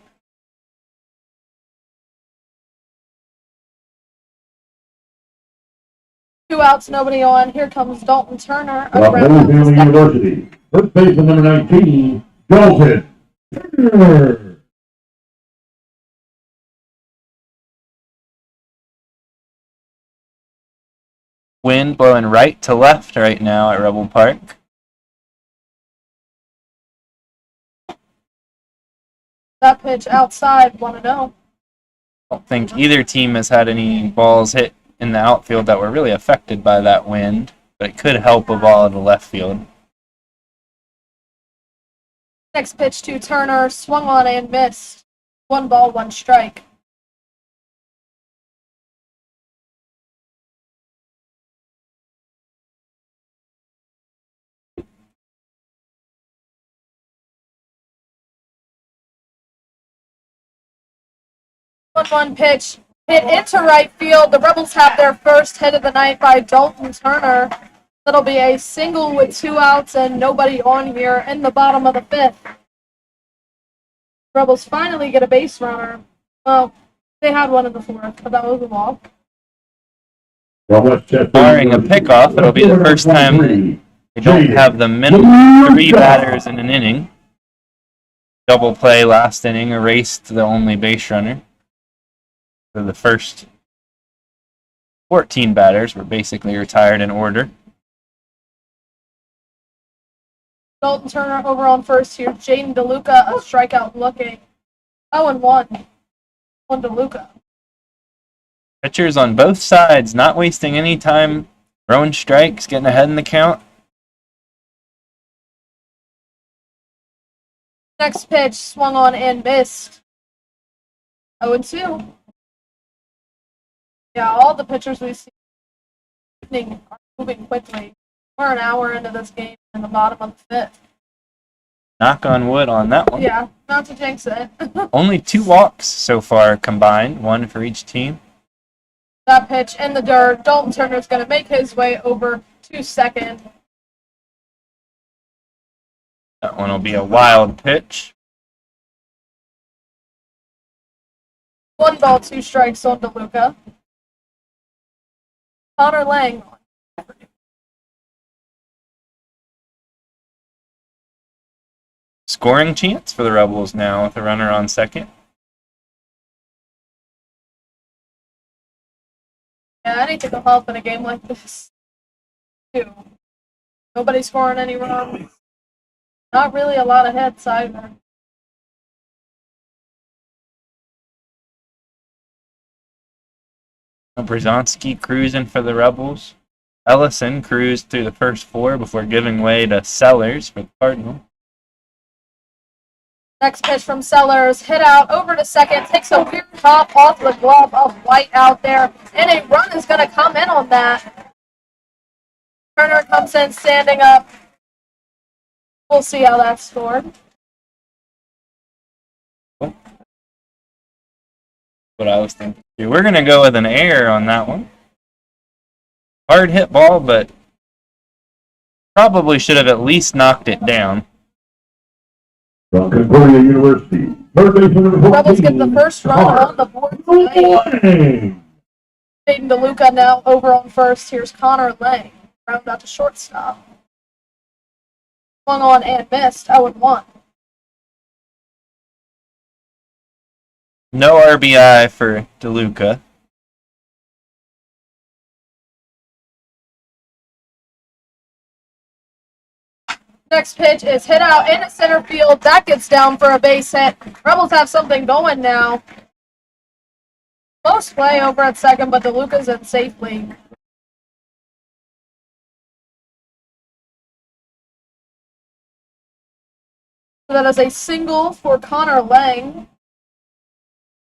Two outs, nobody on. Here comes Dalton Turner. A From ground out Holy to Family second. University. First baseman number 19, Dalton Turner. Wind blowing right to left right now at Rebel Park. That pitch outside, 1-0. I don't think either team has had any balls hit in the outfield that were really affected by that wind, but it could help a ball to left field. Next pitch to Turner, swung on and missed. 1 ball, 1 strike. One pitch hit into right field. The Rebels have their first hit of the night by Dalton Turner. That'll be a single with 2 outs and nobody on here in the bottom of the 5th. Rebels finally get a base runner. Well, they had one in the 4th, but that was a walk. From West Chester Barring a University. pickoff, it'll be the first time they don't have the minimum 3 batters in an inning. Double play last inning erased the only base runner. So the first 14 batters were basically retired in order. Dalton Turner over on first here. Jaden DeLuca, a strikeout looking. 0-1. 1 DeLuca. Pitchers on both sides not wasting any time throwing strikes, getting ahead in the count. Next pitch swung on and missed. 0-2. Yeah, all the pitchers we see are moving quickly. We're an hour into this game in the bottom of the 5th. Knock on wood on that one. Yeah, not to jinx it. Only 2 walks so far combined, 1 for each team. That pitch in the dirt. Dalton Turner's going to make his way over to second. That one will be a wild pitch. 1 ball, 2 strikes on DeLuca. Connor Lang. Scoring chance for the Rebels now with a runner on second. Yeah, anything will help in a game like this. Too. Nobody scoring any runs. Not really a lot of hits either. Brzezinski cruising for the Rebels. Ellison cruised through the first 4 before giving way to Sellers for the Cardinal. Next pitch from Sellers, hit out over to second, takes a weird hop off the glove of White out there, and a run is going to come in on that. Turner comes in standing up. We'll see how that's scored. what I was thinking too. We're going to go with an error on that one. Hard hit ball, but probably should have at least knocked it down. From Concordia University, third baseman number 14. Rebels get the first run on the board today. Jaden DeLuca now over on first. Here's Connor Lang. Round out to shortstop. Swung on and missed. 0-1. No RBI for DeLuca. Next pitch is hit out into center field. That gets down for a base hit. Rebels have something going now. Close play over at second, but DeLuca's in safely. So that is a single for Connor Lang.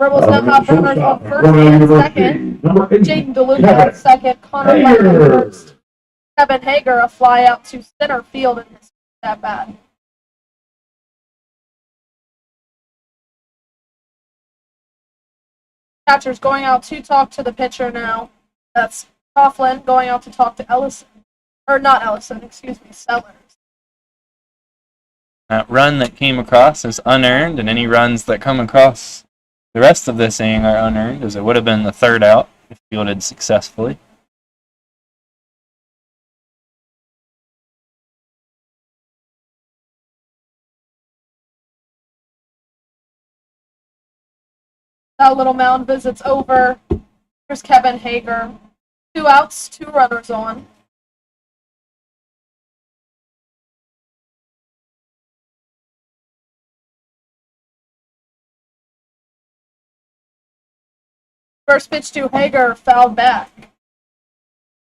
Rebels now have runners on first and second. Jaden DeLuca at second. Connor Lang at first. Kevin Hager a fly out to center field in this at bat. Catcher's going out to talk to the pitcher now. That's Coughlin going out to talk to Ellison. Or not Ellison, excuse me, Sellers. That run that came across is unearned, and any runs that come across the rest of this inning are unearned, as it would have been the third out if fielded successfully. That little mound visit's over. Here's Kevin Hager. 2 outs, 2 runners on. First pitch to Hager, fouled back.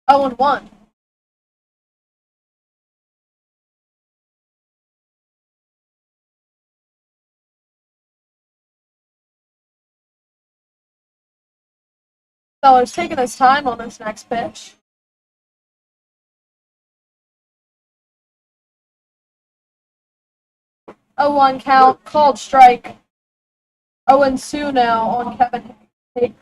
0-1. Sellers taking his time on this next pitch. 0-1 count, called strike. 0-2 now on Kevin Hager.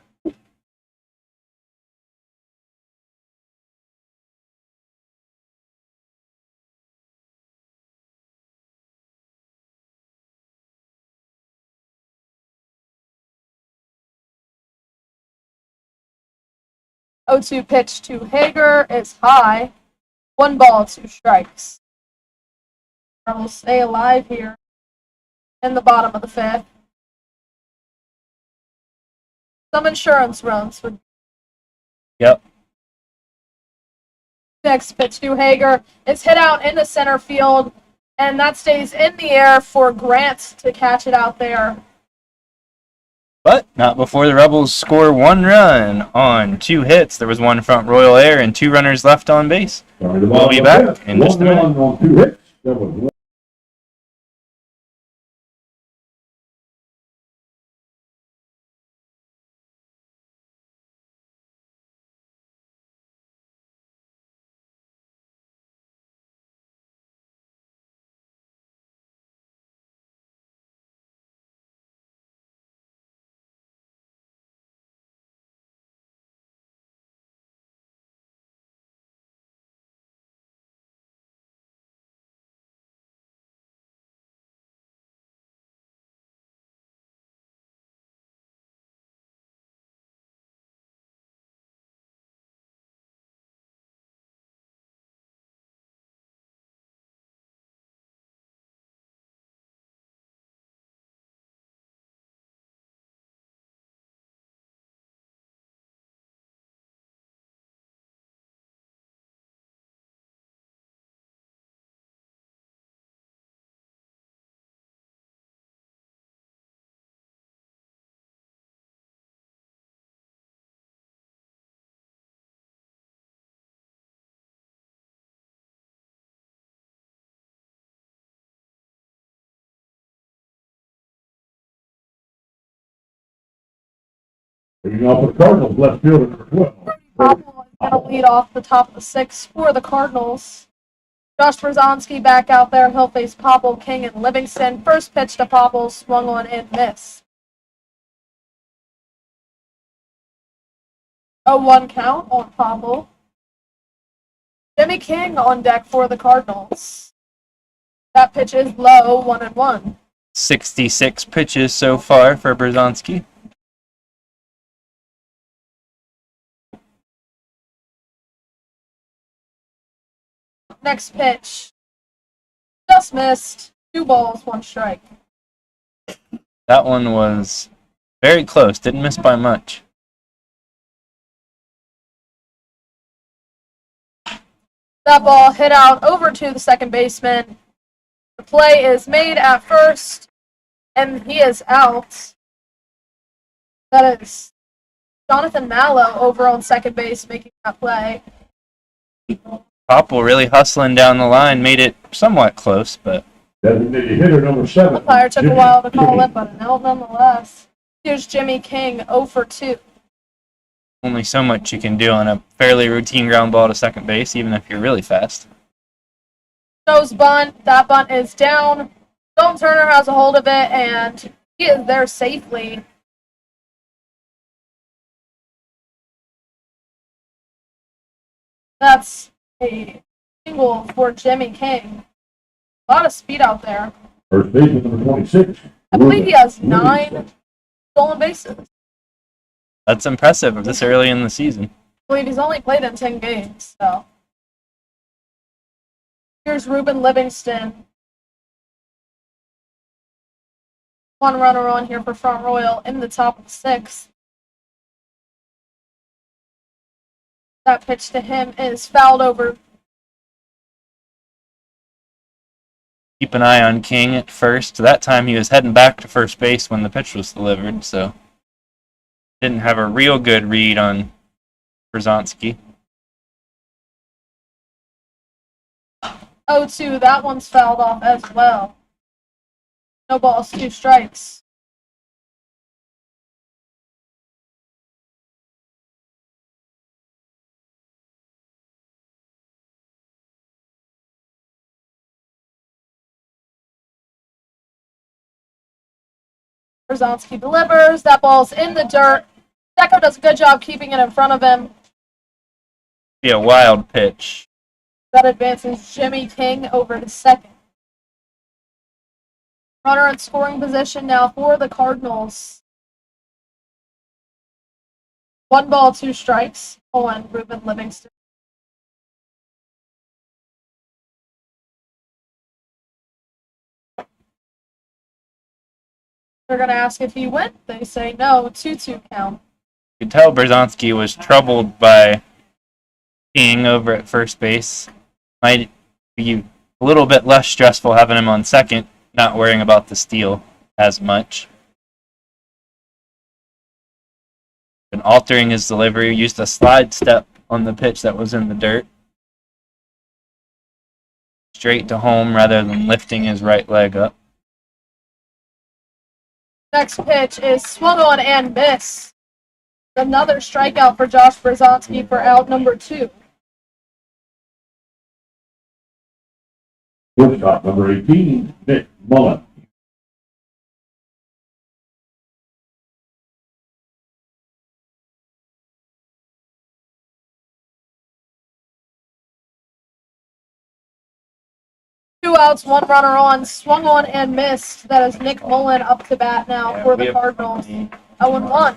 O2 pitch to Hager is high. 1 ball, 2 strikes. We'll stay alive here in the bottom of the 5th. Some insurance runs. Yep. Next pitch to Hager is hit out into center field, and that stays in the air for Grant to catch it out there. But not before the Rebels score 1 run on 2 hits. There was 1 front Royal Air and 2 runners left on base. We'll be back in just a minute. On 2 hits. That was leading off the Cardinals, left fielder number 12. Popple is going to lead off the top of the 6th for the Cardinals. Josh Brzezinski back out there. He'll face Popple, King, and Livingston. First pitch to Popple, swung on and missed. 0-1 count on Popple. Jimmy King on deck for the Cardinals. That pitch is low, 1-1. 66 pitches so far for Berzonski. Next pitch. Just missed. 2 balls, 1 strike. That one was very close. Didn't miss by much. That ball hit out over to the second baseman. The play is made at first, and he is out. That is Jonathan Mallow over on second base making that play. Popple really hustling down the line, made it somewhat close, but Designated hitter number 7. Umpire took a Jimmy while to call King. it, but no, nonetheless. Here's Jimmy King, 0 for 2. only so much you can do on a fairly routine ground ball to second base, even if you're really fast. Nose bunt. That bunt is down. Dalton Turner has a hold of it, and he is there safely. That's a single for Jimmy King. A lot of speed out there. First baseman number 26. I believe he has 9 stolen bases. That's impressive this early in the season. I believe he's only played in 10 games, so. Here's Ruben Livingston. 1 runner on here for Front Royal in the top of the 6th. That pitch to him is fouled over. Keep an eye on King at first. That time he was heading back to first base when the pitch was delivered, so didn't have a real good read on Berzonski. 0-2, that one's fouled off as well. No balls, 2 strikes. Berzonski delivers. That ball's in the dirt. Deco does a good job keeping it in front of him. Be a wild pitch. That advances Jimmy King over to second. Runner in scoring position now for the Cardinals. 1 ball, 2 strikes on Ruben Livingston. They're going to ask if he went. They say no, 2-2 count. You could tell Berzonski was troubled by King over at first base. Might be a little bit less stressful having him on second, not worrying about the steal as much. And altering his delivery, used a slide step on the pitch that was in the dirt. Straight to home rather than lifting his right leg up. Next pitch is swung on and missed. Another strikeout for Josh Berzonski for out number 2. Shortstop number 18, Nick Mullen. Two outs, 1 runner on, swung on and missed. That is Nick Mullen up to bat now for the Cardinals. 0-1.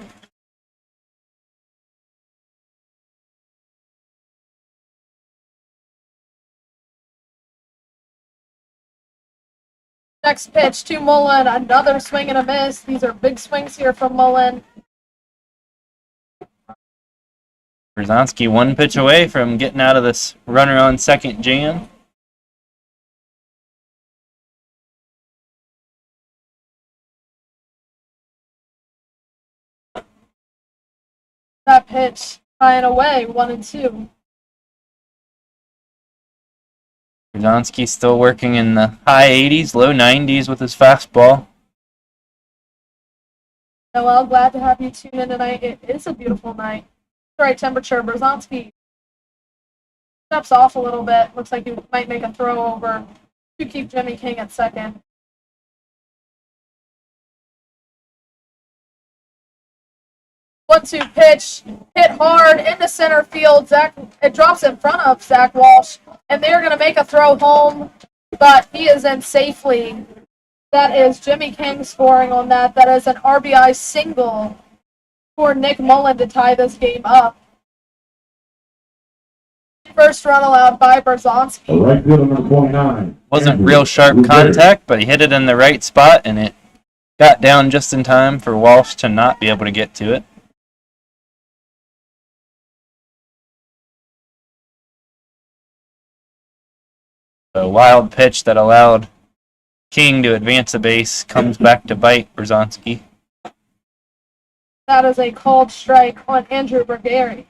Next pitch to Mullen, another swing and a miss. These are big swings here from Mullen. Berzonski 1 pitch away from getting out of this runner on second jam. That pitch high and away, 1-2. Berzonski still working in the high 80s, low 90s with his fastball. Noel, glad to have you tune in tonight. It is a beautiful night. Right temperature. Berzonski steps off a little bit. Looks like he might make a throw over to keep Jimmy King at second. 1-2 pitch, hit hard into center field. It drops in front of Zach Walsh, and they're going to make a throw home, but he is in safely. That is Jimmy King scoring on that. That is an RBI single for Nick Mullen to tie this game up. First run allowed by Berzonski. Right fielder number 29. Wasn't Andrew real sharp Rivera. contact, but he hit it in the right spot, and it got down just in time for Walsh to not be able to get to it. A wild pitch that allowed King to advance a base comes back to bite Berzonski. That is a called strike on Andrew Bergari.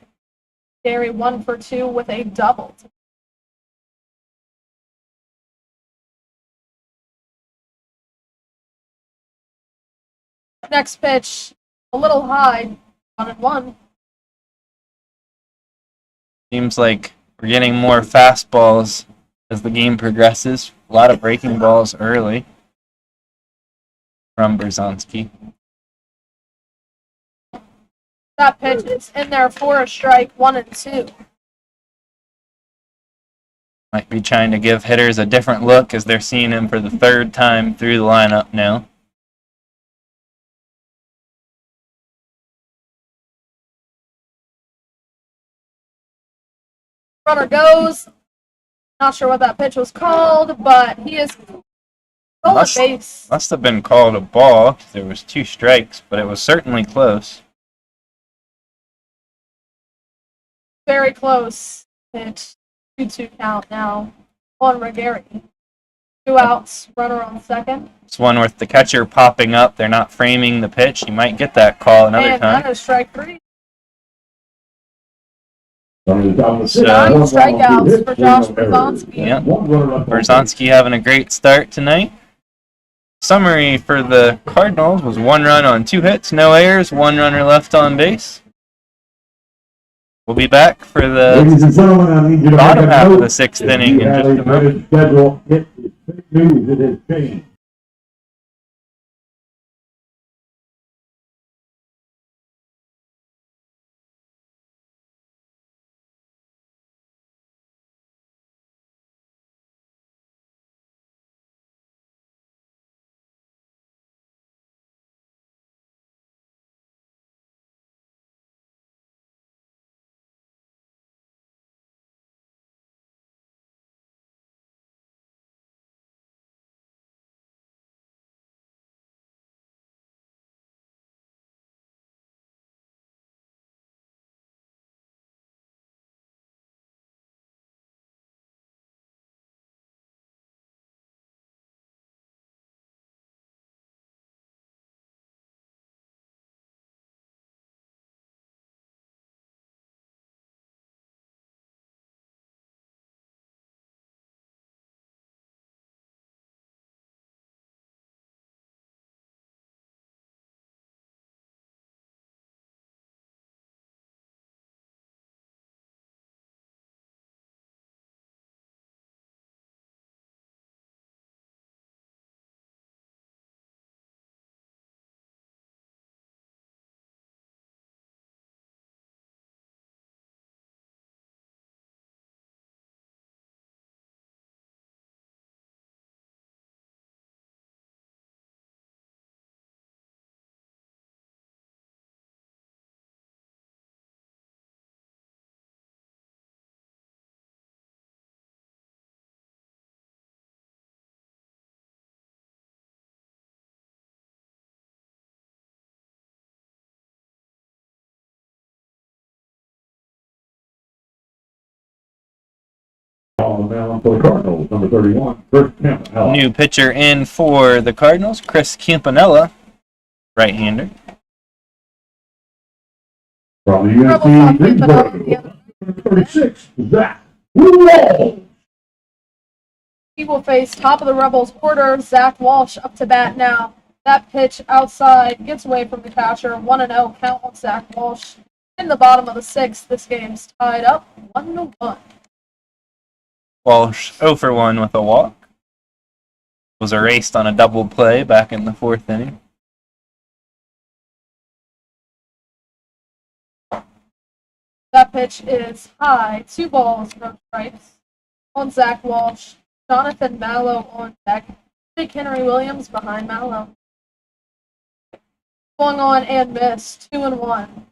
Bergari 1 for 2 with a double. Next pitch, a little high, 1-1. Seems like we're getting more fastballs as the game progresses. A lot of breaking balls early from Berzonski. That pitch is in there for a strike, 1-2. Might be trying to give hitters a different look as they're seeing him for the third time through the lineup now. Runner goes. Not sure what that pitch was called, but he is on the base. Must have been called a ball because there was 2 strikes, but it was certainly close. Very close. Pitch. 2-2 count now on Bergari. 2 outs, runner on second. It's one with the catcher popping up. They're not framing the pitch. You might get that call another And time. that is strike 3. Under the top of the sixth, 9 one ball, 2 strikeouts hits, for 3 Josh no errors. Berzonski. Yeah. One runner left on base. Berzonski having a great start tonight. Summary for the Cardinals was 1 run on 2 hits, no errors, 1 runner left on base. We'll be back for the Ladies and gentlemen, I need you to bottom make a half of note. the 6th If inning you in have just a a moment. printed schedule, it is fake news. It has changed. On the mound for the Cardinals, number 31, Chris Campanella. New pitcher in for the Cardinals, Chris Campanella, right-hander. From the Rebels UNC off with the other. Greensboro, number 36, Zach Wall. He will face top of the Rebels order, Zach Walsh up to bat now. That pitch outside gets away from the catcher. 1-0 count on Zach Walsh. In the bottom of the 6th, this game's tied up 1-1. Walsh 0 for 1 with a walk. Was erased on a double play back in the 4th inning. That pitch is high. 2 balls, no strikes. On Zach Walsh. Jonathan Mallow on deck. Jake Henry Williams behind Mallow. Swung on and missed. 2-1.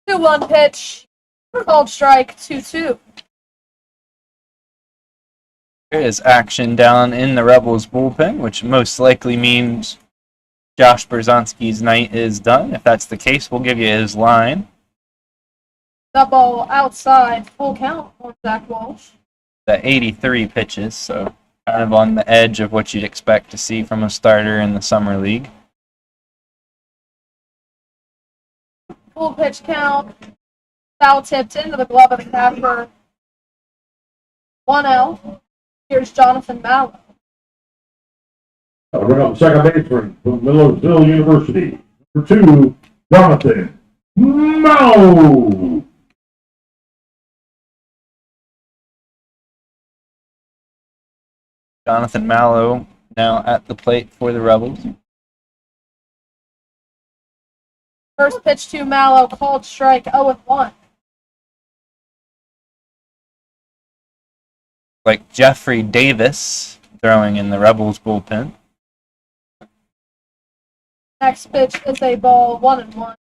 2-1 pitch. Called strike 2-2. There is action down in the Rebels bullpen, which most likely means Josh Berzonski's night is done. If that's the case, we'll give you his line. That ball outside. Full count on Zach Walsh. The 83 pitches, so kind of on the edge of what you'd expect to see from a starter in the summer league. Full pitch count. Foul tipped into the glove of the catcher. 1-0. Here's Jonathan Mallow. Bring up the second baseman from Millersville University. Number 2, Jonathan Mallow. Jonathan Mallow now at the plate for the Rebels. First pitch to Mallow, called strike 0-1. Like Jeffrey Davis throwing in the Rebels bullpen. Next pitch is a ball 1-1.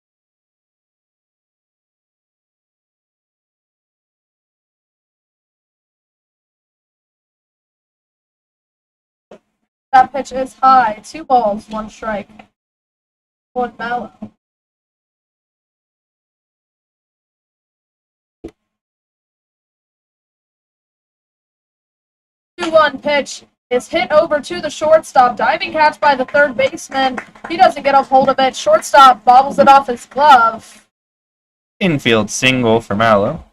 That pitch is high. 2 balls, 1 strike. On Mallow. One pitch is hit over to the shortstop. Diving catch by the third baseman. He doesn't get a hold of it. Shortstop bobbles it off his glove. Infield single for Mallow.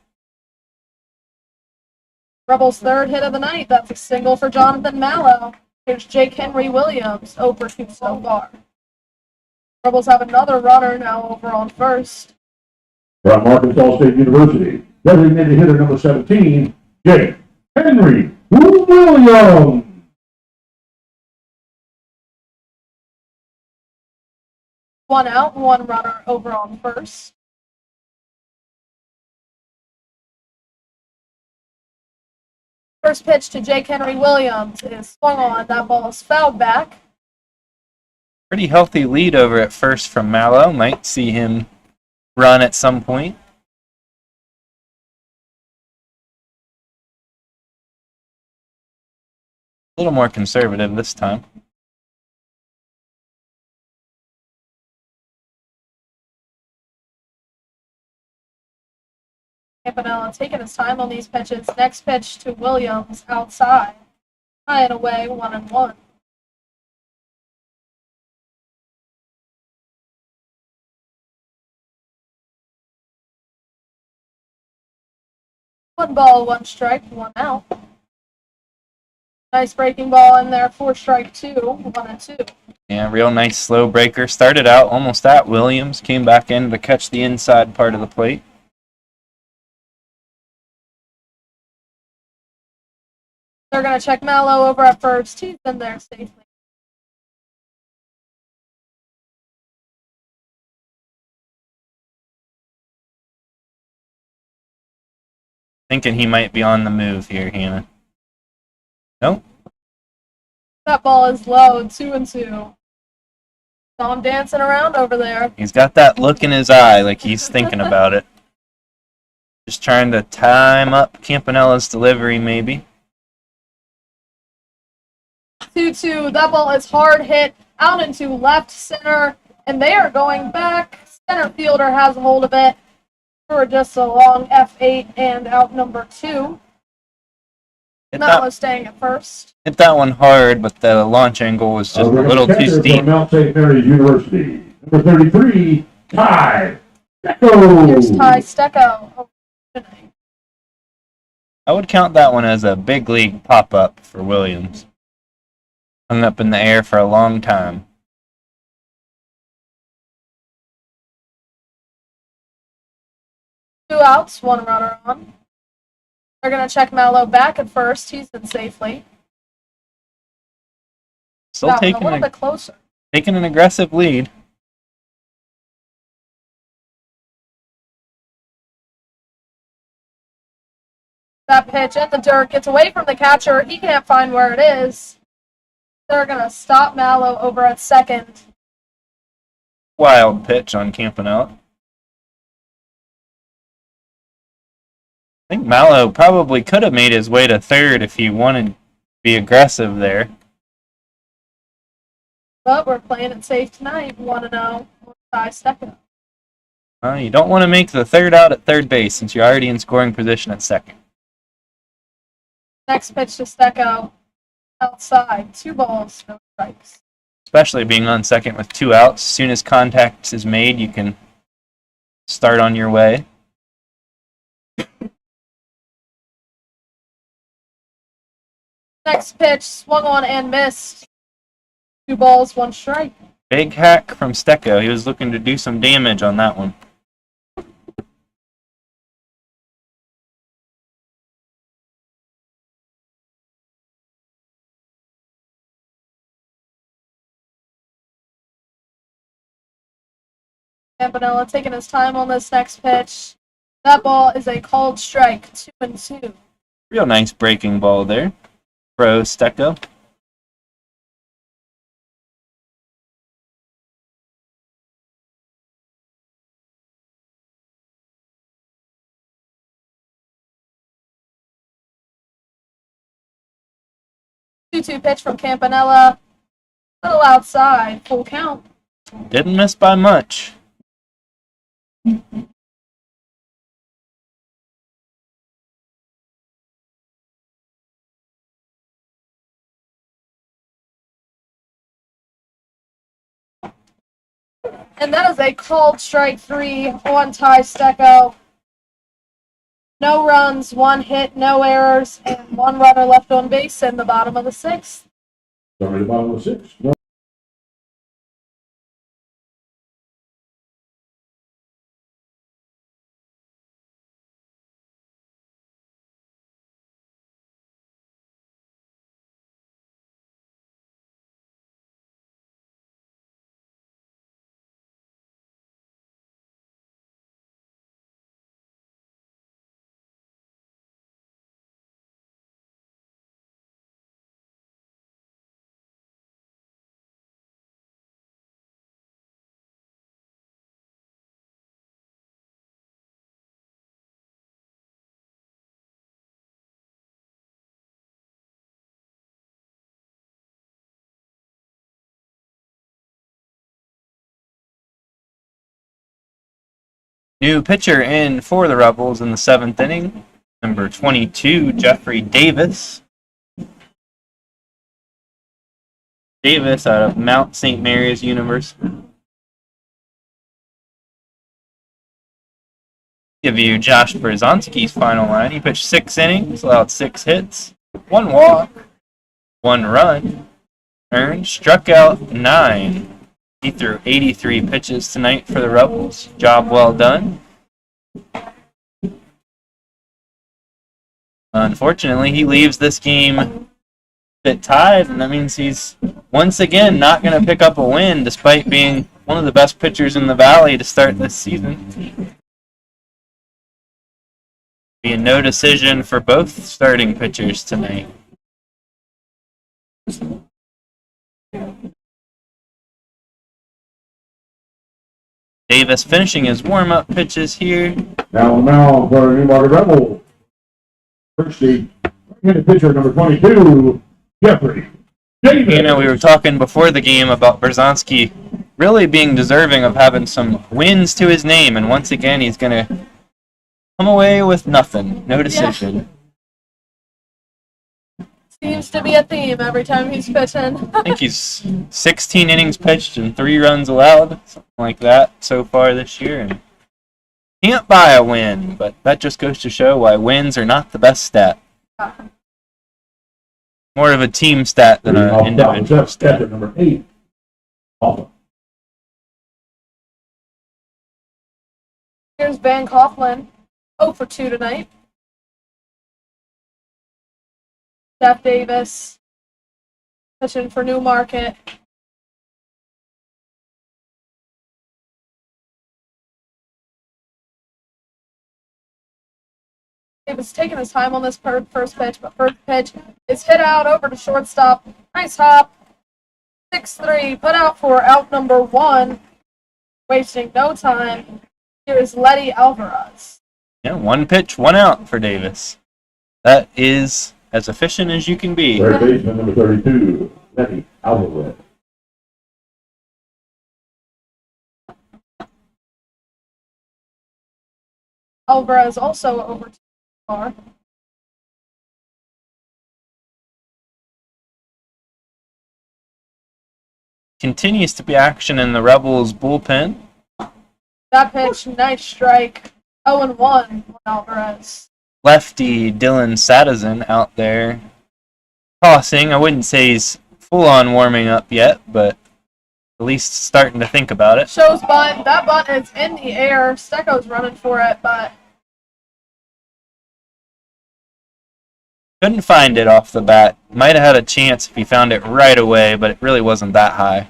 Rebels' third hit of the night. That's a single for Jonathan Mallow. Here's Jake Henry Williams, 0 for 2 so far. Rebels have another runner now over on first. From Arkansas State University, designated hitter number 17, Jake Henry Williams. 1 out, 1 runner over on first. First pitch to Jake Henry Williams is swung on. That ball is fouled back. Pretty healthy lead over at first from Mallow. Might see him run at some point. A little more conservative this time. Campanella taking his time on these pitches. Next pitch to Williams outside. High and away, 1-1. One ball, 1 strike, 1 out. Nice breaking ball in there for strike 2, 1-2. Yeah, real nice slow breaker. Started out almost at Williams. Came back in to catch the inside part of the plate. They're going to check Mallow over at first. He's in there safely. Thinking he might be on the move here, Hannah. Nope. That ball is low, 2-2. Saw him dancing around over there. He's got that look in his eye like he's thinking about it. Just trying to time up Campanella's delivery, maybe. 2-2. That ball is hard hit out into left center, and they are going back. Center fielder has a hold of it for just a long F8 and out number 2. Mallow staying at first. Hit that one hard, but the launch angle was just a little too steep. From Mount St. Mary's University, number 33, Ty Here's Ty Stecco. Stecco. I would count that one as a big league pop-up for Williams. Hung up in the air for a long time. Two outs, 1 runner on. They're going to check Mallow back at first. He's in safely. Still That one taking a little bit closer. taking an aggressive lead. That pitch in the dirt gets away from the catcher. He can't find where it is. They're going to stop Mallow over at second. Wild pitch on Campanella. I think Mallow probably could have made his way to third if he wanted to be aggressive there. But we're playing it safe tonight. 1-0 on Ty Stecco. You don't want to make the third out at third base since you're already in scoring position at second. Next pitch to Stecco. Outside. 2 balls, no strikes. Especially being on second with 2 outs. As soon as contact is made, you can start on your way. Next pitch, swung on and missed. 2 balls, 1 strike. Big hack from Stecco. He was looking to do some damage on that one. Campanella taking his time on this next pitch. That ball is a called strike. 2-2. Real nice breaking ball there. Pro Stecco. Two pitch from Campanella. Little outside. Full count. Didn't miss by much. And that is a called strike 3 on Ty Stecco. No runs, 1 hit, no errors, and 1 runner left on base in the bottom of the 6th. Sorry, the bottom of the 6th. No. New pitcher in for the Rebels in the 7th inning. Number 22, Jeffrey Davis. Davis out of Mount St. Mary's University. Give you Josh Berzonski's final line. He pitched 6 innings, allowed 6 hits, 1 walk, 1 run, earned, struck out 9. He threw 83 pitches tonight for the Rebels. Job well done. Unfortunately, he leaves this game a bit tied, and that means he's once again not going to pick up a win despite being one of the best pitchers in the Valley to start this season. Be a no decision for both starting pitchers tonight. Davis finishing his warm-up pitches here. Now for Newmarket Rebel. First, the right-handed pitcher, number 22, Jeffrey Davis. You know, we were talking before the game about Berzonski really being deserving of having some wins to his name, and once again, he's going to come away with nothing. No decision. Seems to be a theme every time he's pitching. I think he's 16 innings pitched and 3 runs allowed, something like that so far this year. And can't buy a win, but that just goes to show why wins are not the best stat. More of a team stat than an individual stat. Number 8, Alpha. Here's Van Coughlin. 0 for 2 tonight. Jeff Davis. Pitching for Newmarket. Davis taking his time on this first pitch, but first pitch is hit out over to shortstop. Nice hop. 6-3, put out for out number 1. Wasting no time. Here is Letty Alvarez. Yeah, 1 pitch, 1 out for Davis. That is as efficient as you can be. Third baseman number 32, Letty Alvarez. Alvarez also over to far. Continues to be action in the Rebels bullpen. That pitch, nice strike. 0-1 on Alvarez. Lefty Dylan Sadazin out there tossing. I wouldn't say he's full-on warming up yet, but at least starting to think about it. Shows bunt. That bunt is in the air. Stecco's running for it, but Couldn't find it off the bat. Might have had a chance if he found it right away, but it really wasn't that high.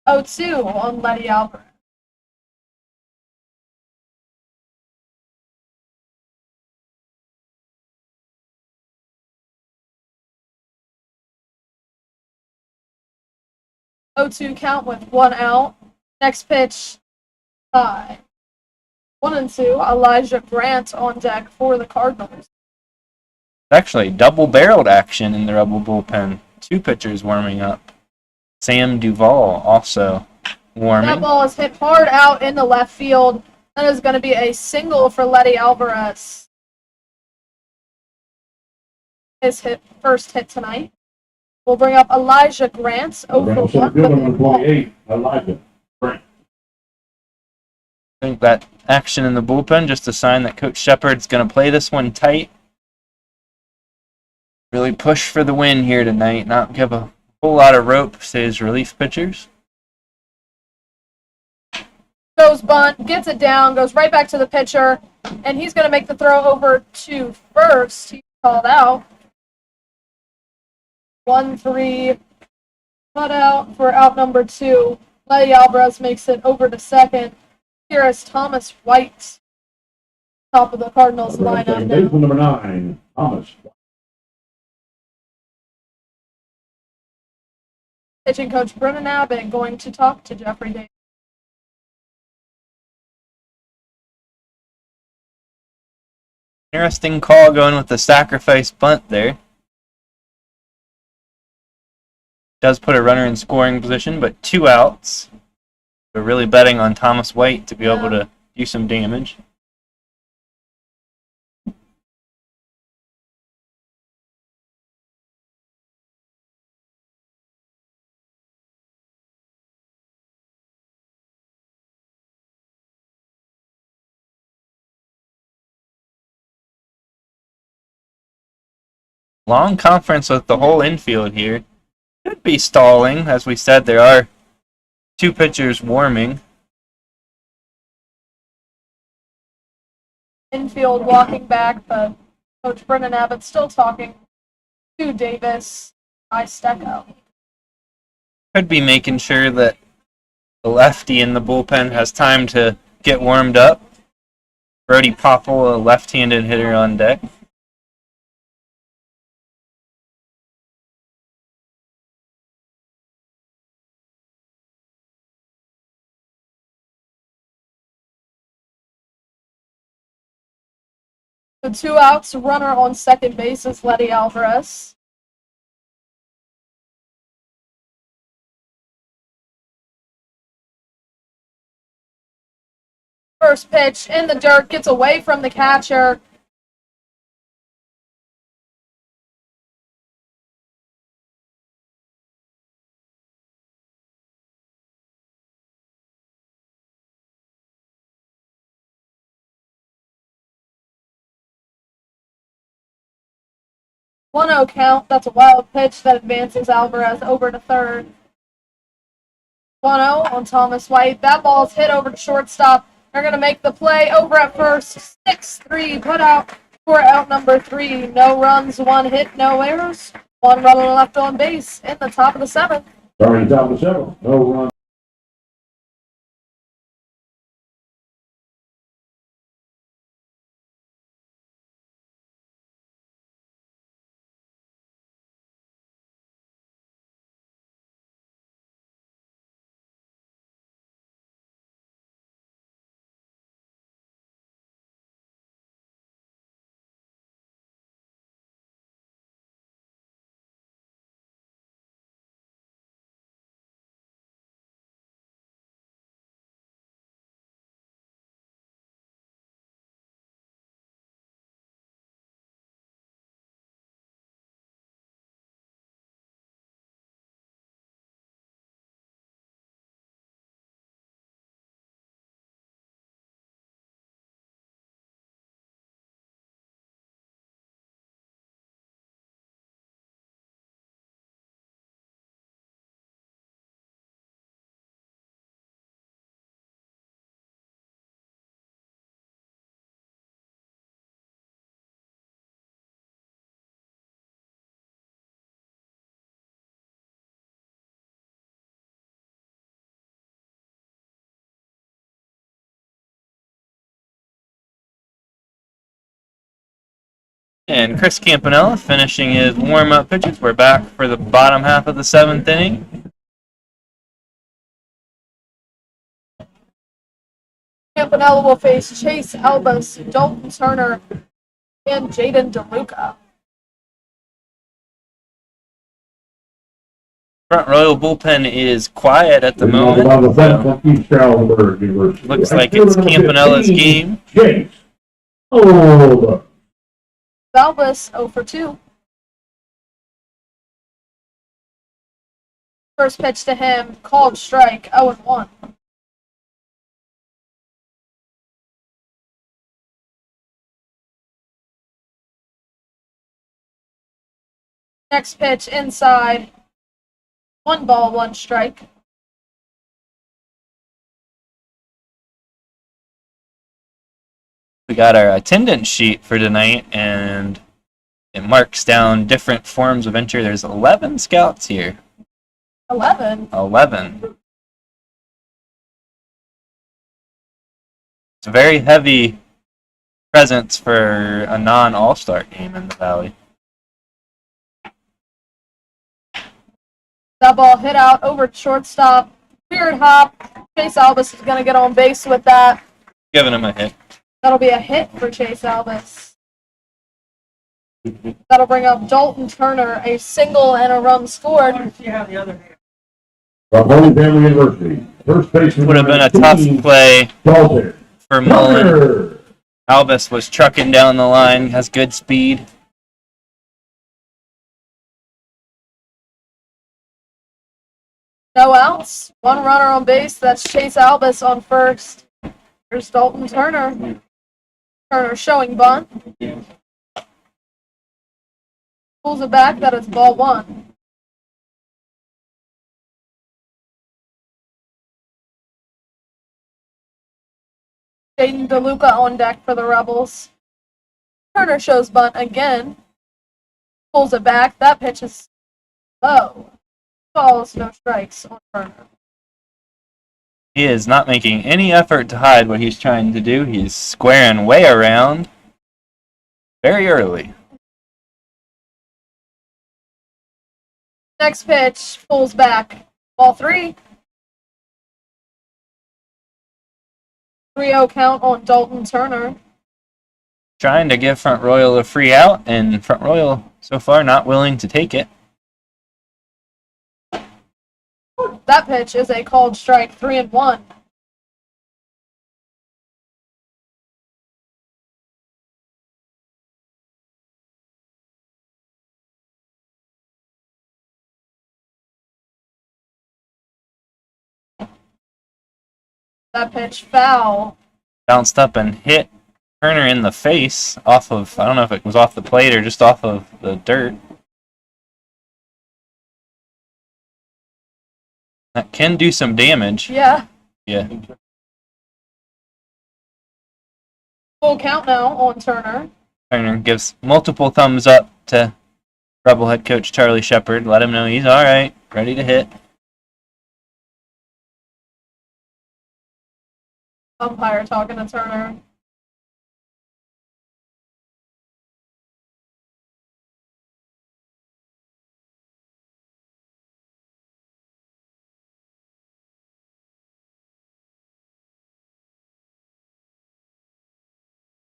0-2 on Letty Alvarez. Oh, 2 count with 1 out. Next pitch, high. 1-2. Elijah Grant on deck for the Cardinals. Actually, double-barreled action in the Rebel bullpen. 2 pitchers warming up. Sam Duvall also warming. That ball is hit hard out in the left field. That is going to be a single for Letty Alvarez. His first hit tonight. We'll bring up Elijah Grant over Rebel center fielder number 28, Elijah Grant. I think that action in the bullpen just a sign that Coach Shepard's going to play this one tight. Really push for the win here tonight, not give a whole lot of rope to his relief pitchers. Goes bunt, gets it down, goes right back to the pitcher, and he's going to make the throw over to first. He's called out. 1-3, put out for out number 2. Letty Alvarez makes it over to second. Here is Thomas White, top of the Cardinals lineup Second now. baseman number 9, Thomas. Pitching coach Brennan Abbott going to talk to Jeffrey Davis. Interesting call going with the sacrifice bunt there. Does put a runner in scoring position, but 2 outs. We're really betting on Thomas White to be able to do some damage. Long conference with the whole infield here. Could be stalling. As we said, there are 2 pitchers warming. Infield walking back, but coach Brennan Abbott still talking to Davis. Stecco. Could be making sure that the lefty in the bullpen has time to get warmed up. Brody Popple, a left-handed hitter on deck. The 2 outs, runner on second base is Letty Alvarez. First pitch in the dirt, gets away from the catcher. One 0 count. That's a wild pitch that advances Alvarez over to third. 1-0 on Thomas White. That ball's hit over to shortstop. They're going to make the play over at first. 6-3 put out for out number 3. No runs, 1 hit, no errors. One runner left on base in the top of the seventh. Starting top of the seventh. No run. And Chris Campanella finishing his warm-up pitches. We're back for the bottom half of the seventh inning. Campanella will face Chase Albus, Dalton Turner, and Jaden DeLuca. Front Royal bullpen is quiet at the About the moment. seventh So from East Stroudsburg University. looks like it's Campanella's game. Chase. Oh, Albus 0 for 2. First pitch to him, called strike, 0-1. Next pitch inside, 1 ball, 1 strike. We got our attendance sheet for tonight, and it marks down different forms of entry. There's 11 scouts here. 11. 11. It's a very heavy presence for a non-all-star game in the Valley. That ball hit out over shortstop. Weird hop. Chase Albus is going to get on base with that. Giving him a hit. That'll be a hit for Chase Albus. That'll bring up Dalton Turner, a single and a run scored. From Holy Family University. First baseman. Would have been a tough play Dalton for Mullen. Turner. Albus was trucking down the line, has good speed. No outs. 1 runner on base. That's Chase Albus on first. Here's Dalton Turner. Turner showing bunt. Pulls it back. That is ball 1. Jaden DeLuca on deck for the Rebels. Turner shows bunt again. Pulls it back. That pitch is low. Balls, no strikes on Turner. He is not making any effort to hide what he's trying to do. He's squaring way around very early. Next pitch, pulls back. Ball 3. 3-0 count on Dalton Turner. Trying to give Front Royal a free out, and Front Royal so far not willing to take it. That pitch is a called strike, 3-1. That pitch foul. Bounced up and hit Turner in the face off of, I don't know if it was off the plate or just off of the dirt. That can do some damage. Yeah. Yeah. Full count now on Turner. Turner gives multiple thumbs up to Rebel head coach Charlie Shepard let him know he's all right, ready to hit. Umpire talking to Turner.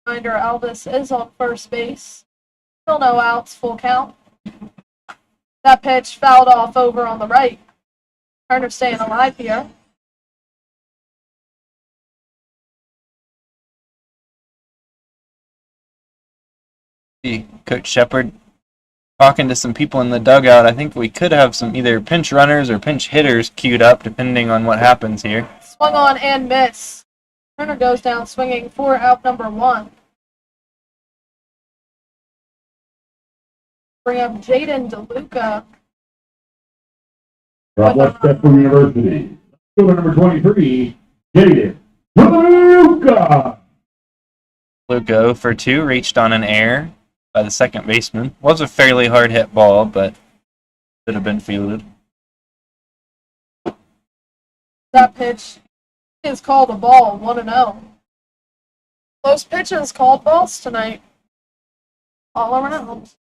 Reminder, Elvis is on first base. Still no outs, full count. That pitch fouled off over on the right. Turner staying alive here. See Coach Shepard talking to some people in the dugout. I think we could have some either pinch runners or pinch hitters queued up, depending on what happens here. Swung on and miss. Turner goes down swinging for out number 1. Bring up Jaden DeLuca. From West Central University. Fielder number 23, Jaden DeLuca. Luca 0 for 2 reached on an error by the second baseman. Was a fairly hard hit ball, but should have been fielded. That pitch is called a ball, 1-0. Close pitches called balls tonight. All around.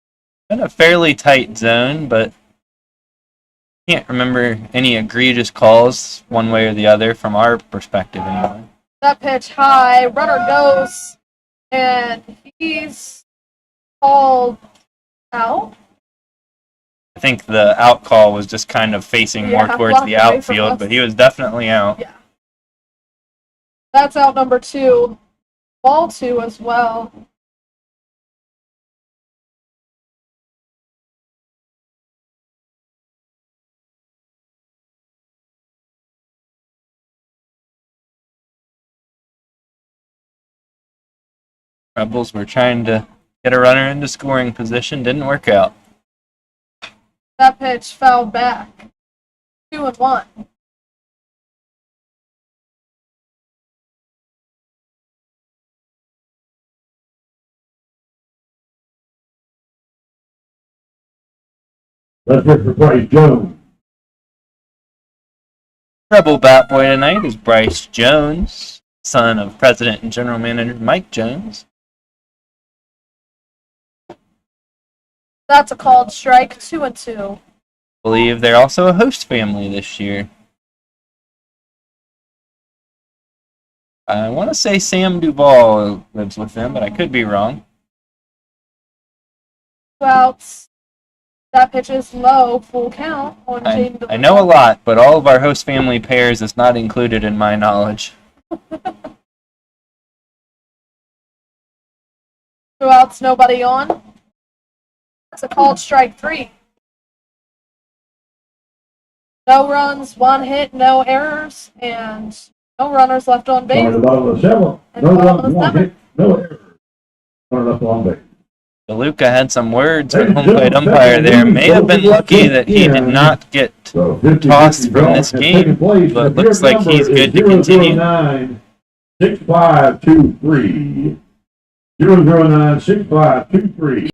In a fairly tight zone, but can't remember any egregious calls one way or the other from our perspective anyway. That pitch high, runner goes, and he's called out. I think the out call was just kind of facing more Yeah, towards blocked the away from outfield, us. but he was definitely out. Yeah. That's out number 2. Ball 2 as well. Rebels were trying to get a runner into scoring position, didn't work out. That pitch fouled back. 2-1. Let's hear for Bryce Jones. Rebel bat boy tonight is Bryce Jones, son of President and General Manager Mike Jones. That's a called strike, 2-2. Believe they're also a host family this year. I want to say Sam Duvall lives with them, but I could be wrong. 2 outs. That pitch is low, full count on Jaden DeLuca. I know a lot, but all of our host family pairs is not included in my knowledge. 2 outs, nobody on. That's a called strike, 3. No runs, 1 hit, no errors, and no runners left on On base. the bottom of the 7th. And No bottom of runs, the 1 7th. hit, no error. Runner left on base. DeLuca had some words with Ladies home and plate gentlemen, umpire there. second May have been inning, lucky that he did yeah. not get So 50 tossed from this has game, taken place. but The looks field like he's number good is to continue. 009-6523. 009-6523.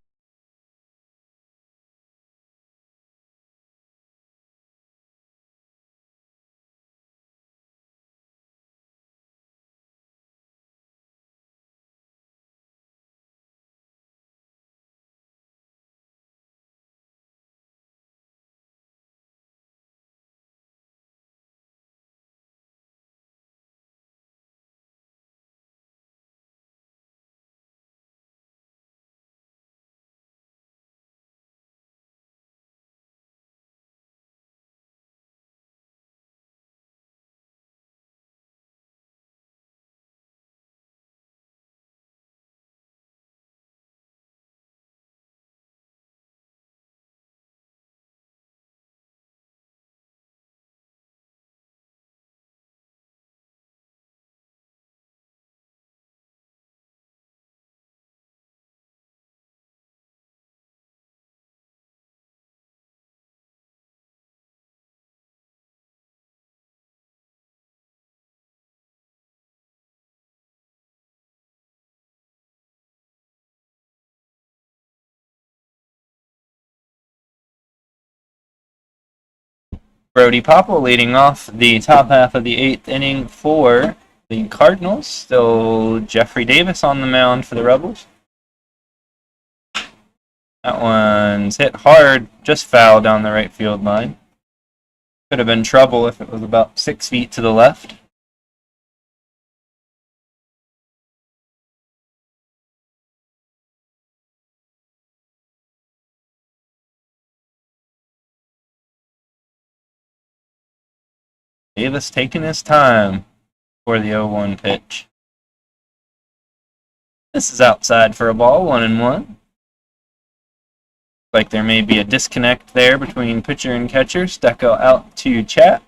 Brody Popple leading off the top half of the 8th inning for the Cardinals. Still Jeffrey Davis on the mound for the Rebels. That one's hit hard, just foul down the right field line. Could have been trouble if it was about 6 feet to the left. Davis taking his time for the 0-1 pitch. This is outside for a ball, 1-1. Like there may be a disconnect there between pitcher and catcher. Stecco out to chat.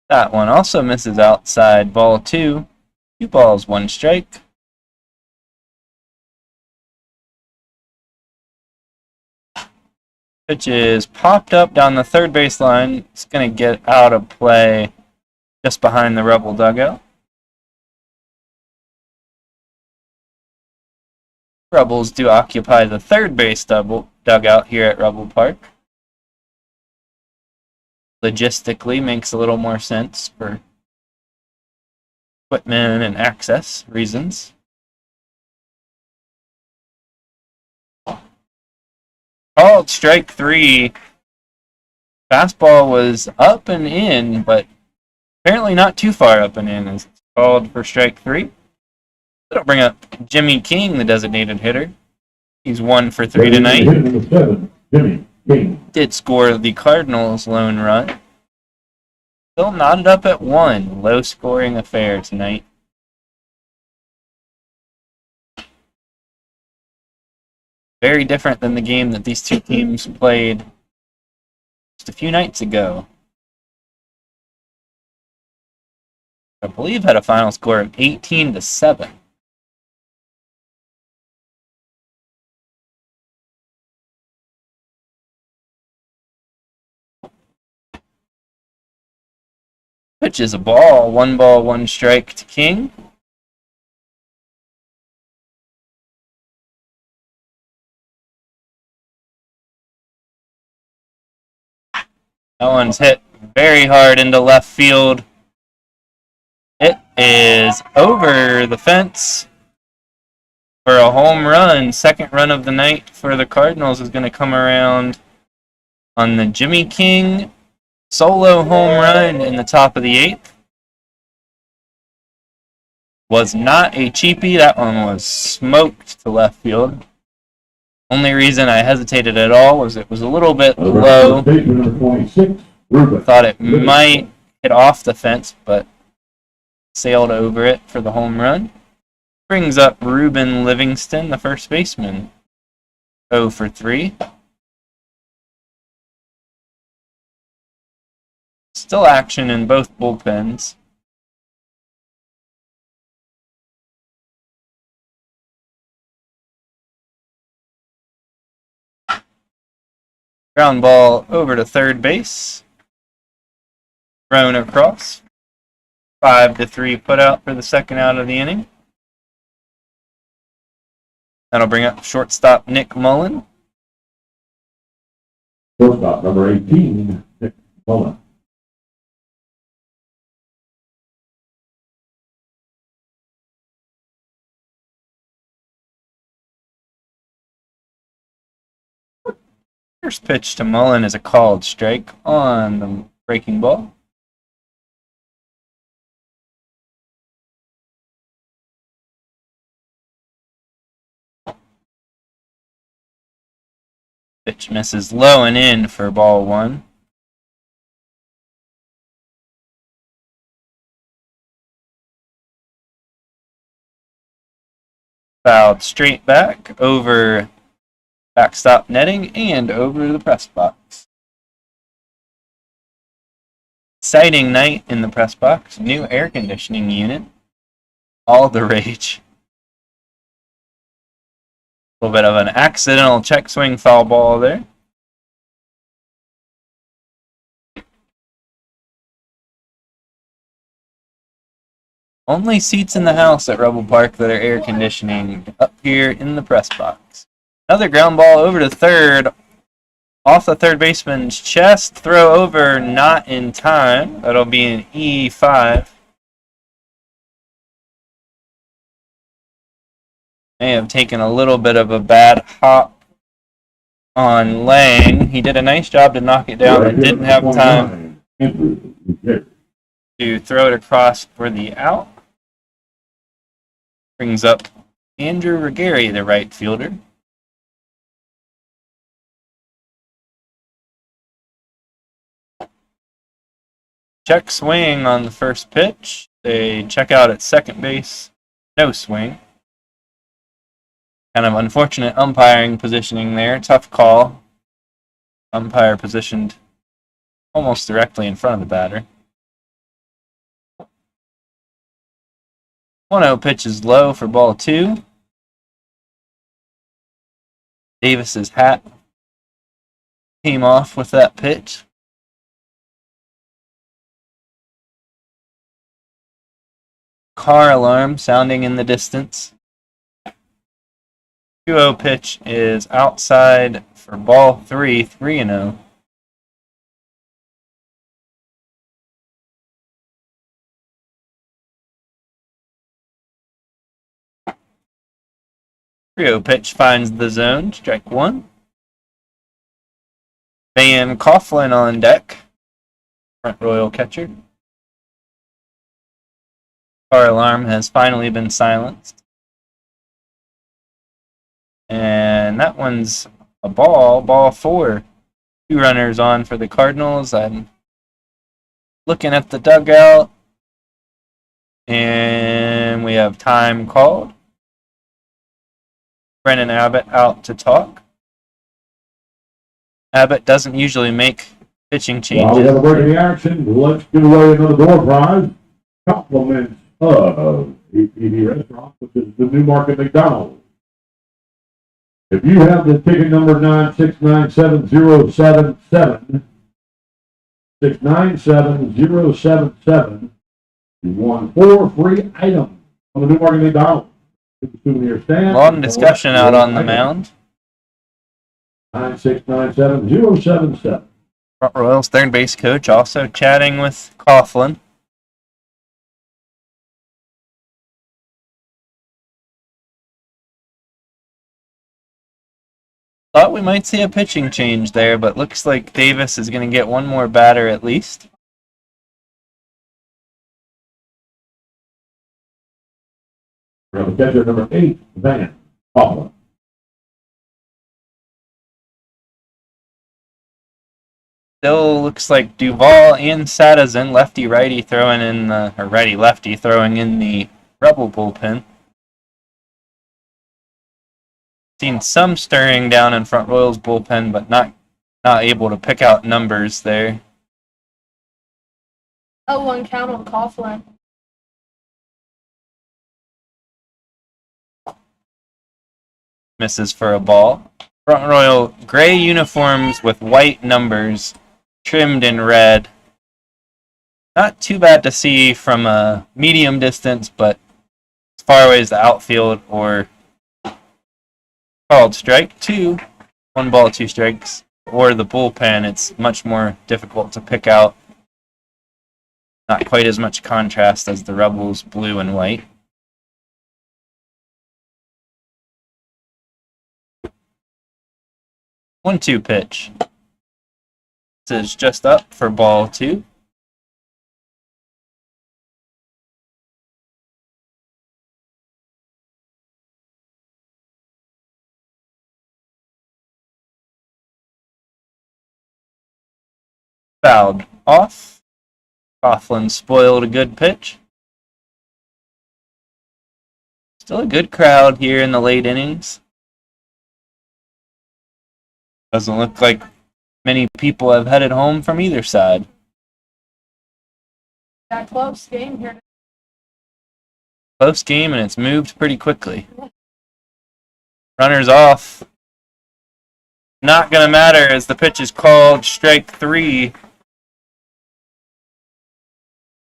That one also misses outside, ball 2. 2 balls, 1 strike. Pitch is popped up down the third base line. It's going to get out of play just behind the Rebel dugout. Rebels do occupy the third base dugout here at Rebel Park. Logistically makes a little more sense for equipment and access reasons. Called strike 3. Fastball was up and in, but apparently not too far up and in. It's called for strike 3. That'll bring up Jimmy King, the designated hitter. He's 1 for 3 tonight. Number 7, Jimmy King. Did score the Cardinals' lone run. Still knotted up at 1. Low scoring affair tonight. Very different than the game that these two teams played just a few nights ago. I believe had a final score of 18-7. Pitch is a ball. 1 ball, 1 strike to King. That one's hit very hard into left field. It is over the fence for a home run. Second run of the night for the Cardinals is going to come around on the Jimmy King solo home run in the top of the 8th. Was not a cheapie. That one was smoked to left field. Only reason I hesitated at all was it was a little bit low. Number 26, Ruben. Thought it might hit off the fence, but sailed over it for the home run. Brings up Ruben Livingston, the first baseman. 0 for 3. Still action in both bullpens. Ground ball over to third base. Thrown across. 5-3 put out for the second out of the inning. That'll bring up shortstop Nick Mullen. Shortstop number 18, Nick Mullen. First pitch to Mullen is a called strike on the breaking ball. Pitch misses low and in for ball 1. Fouled straight back over backstop netting and over the press box. Exciting night in the press box. New air conditioning unit. All the rage. A little bit of an accidental check swing foul ball there. Only seats in the house at Rebel Park that are air conditioning up here in the press box. Another ground ball over to third. Off the third baseman's chest. Throw over, not in time. That'll be an E5. May have taken a little bit of a bad hop on Lang. He did a nice job to knock it down and didn't have time to throw it across for the out. Brings up Andrew Regari, the right fielder. Check swing on the first pitch. They check out at second base. No swing. Kind of unfortunate umpiring positioning there. Tough call. Umpire positioned almost directly in front of the batter. 1-0 pitch is low for ball 2. Davis's hat came off with that pitch. Car alarm sounding in the distance. 2-0 pitch is outside for ball 3, 3-0. Pitch finds the zone, strike 1. Van Coughlin on deck, Front Royal catcher. Car alarm has finally been silenced. And that one's a ball 4. 2 runners on for the Cardinals. I'm looking at the dugout, and we have time called. Brennan Abbott out to talk. Abbott doesn't usually make pitching changes. While we have a break in the action, let's give away another door prize. Compliments of APD Restaurant, which is the Newmarket McDonald's. If you have the ticket number 9697077, 697077, you won 4 free items on the Newmarket McDonald's. Long discussion out on the mound. 9697077. Front Royals third base coach also chatting with Coughlin. Thought we might see a pitching change there, but looks like Davis is going to get one more batter at least. We're catcher number 8, Van Coughlin. Still looks like Duvall and Sadazin, lefty-righty throwing in the, or righty-lefty throwing in the Rebel bullpen. Seen some stirring down in Front Royals bullpen, but not able to pick out numbers there. 0-1 count on Coughlin. Misses for a ball. Front Royal gray uniforms with white numbers trimmed in red. Not too bad to see from a medium distance, but as far away as the outfield or called strike 2, 1 ball, 2 strikes, or the bullpen, it's much more difficult to pick out. Not quite as much contrast as the Rebels blue and white. 1-2 pitch. This is just up for ball 2. Fouled off. Coughlin spoiled a good pitch. Still a good crowd here in the late innings. Doesn't look like many people have headed home from either side. That close game here. Close game, and it's moved pretty quickly. Runners off. Not going to matter as the pitch is called strike 3.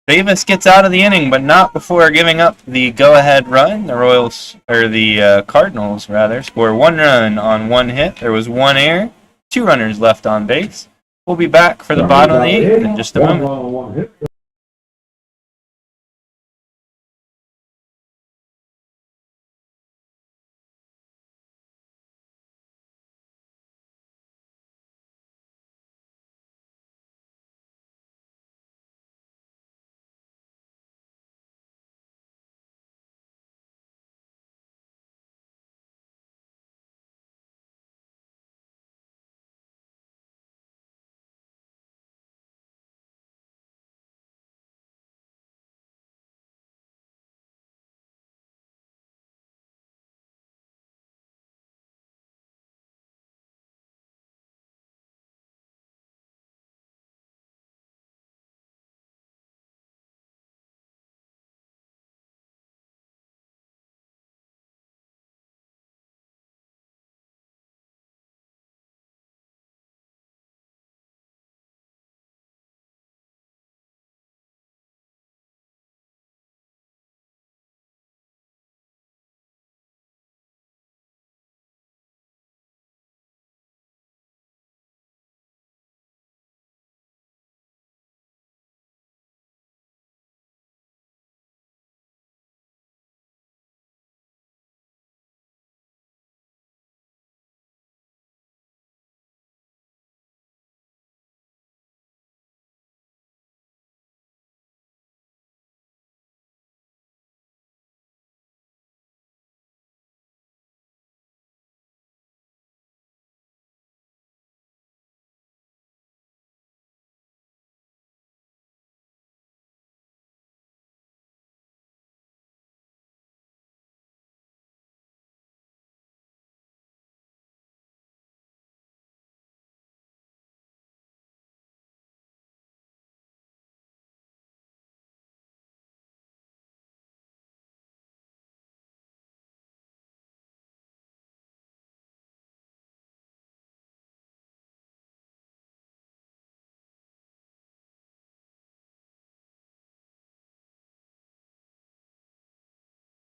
Davis gets out of the inning, but not before giving up the go-ahead run. The Cardinals score 1 run on 1 hit. There was 1 error, 2 runners left on base. We'll be back for the bottom of the 8th in just a moment.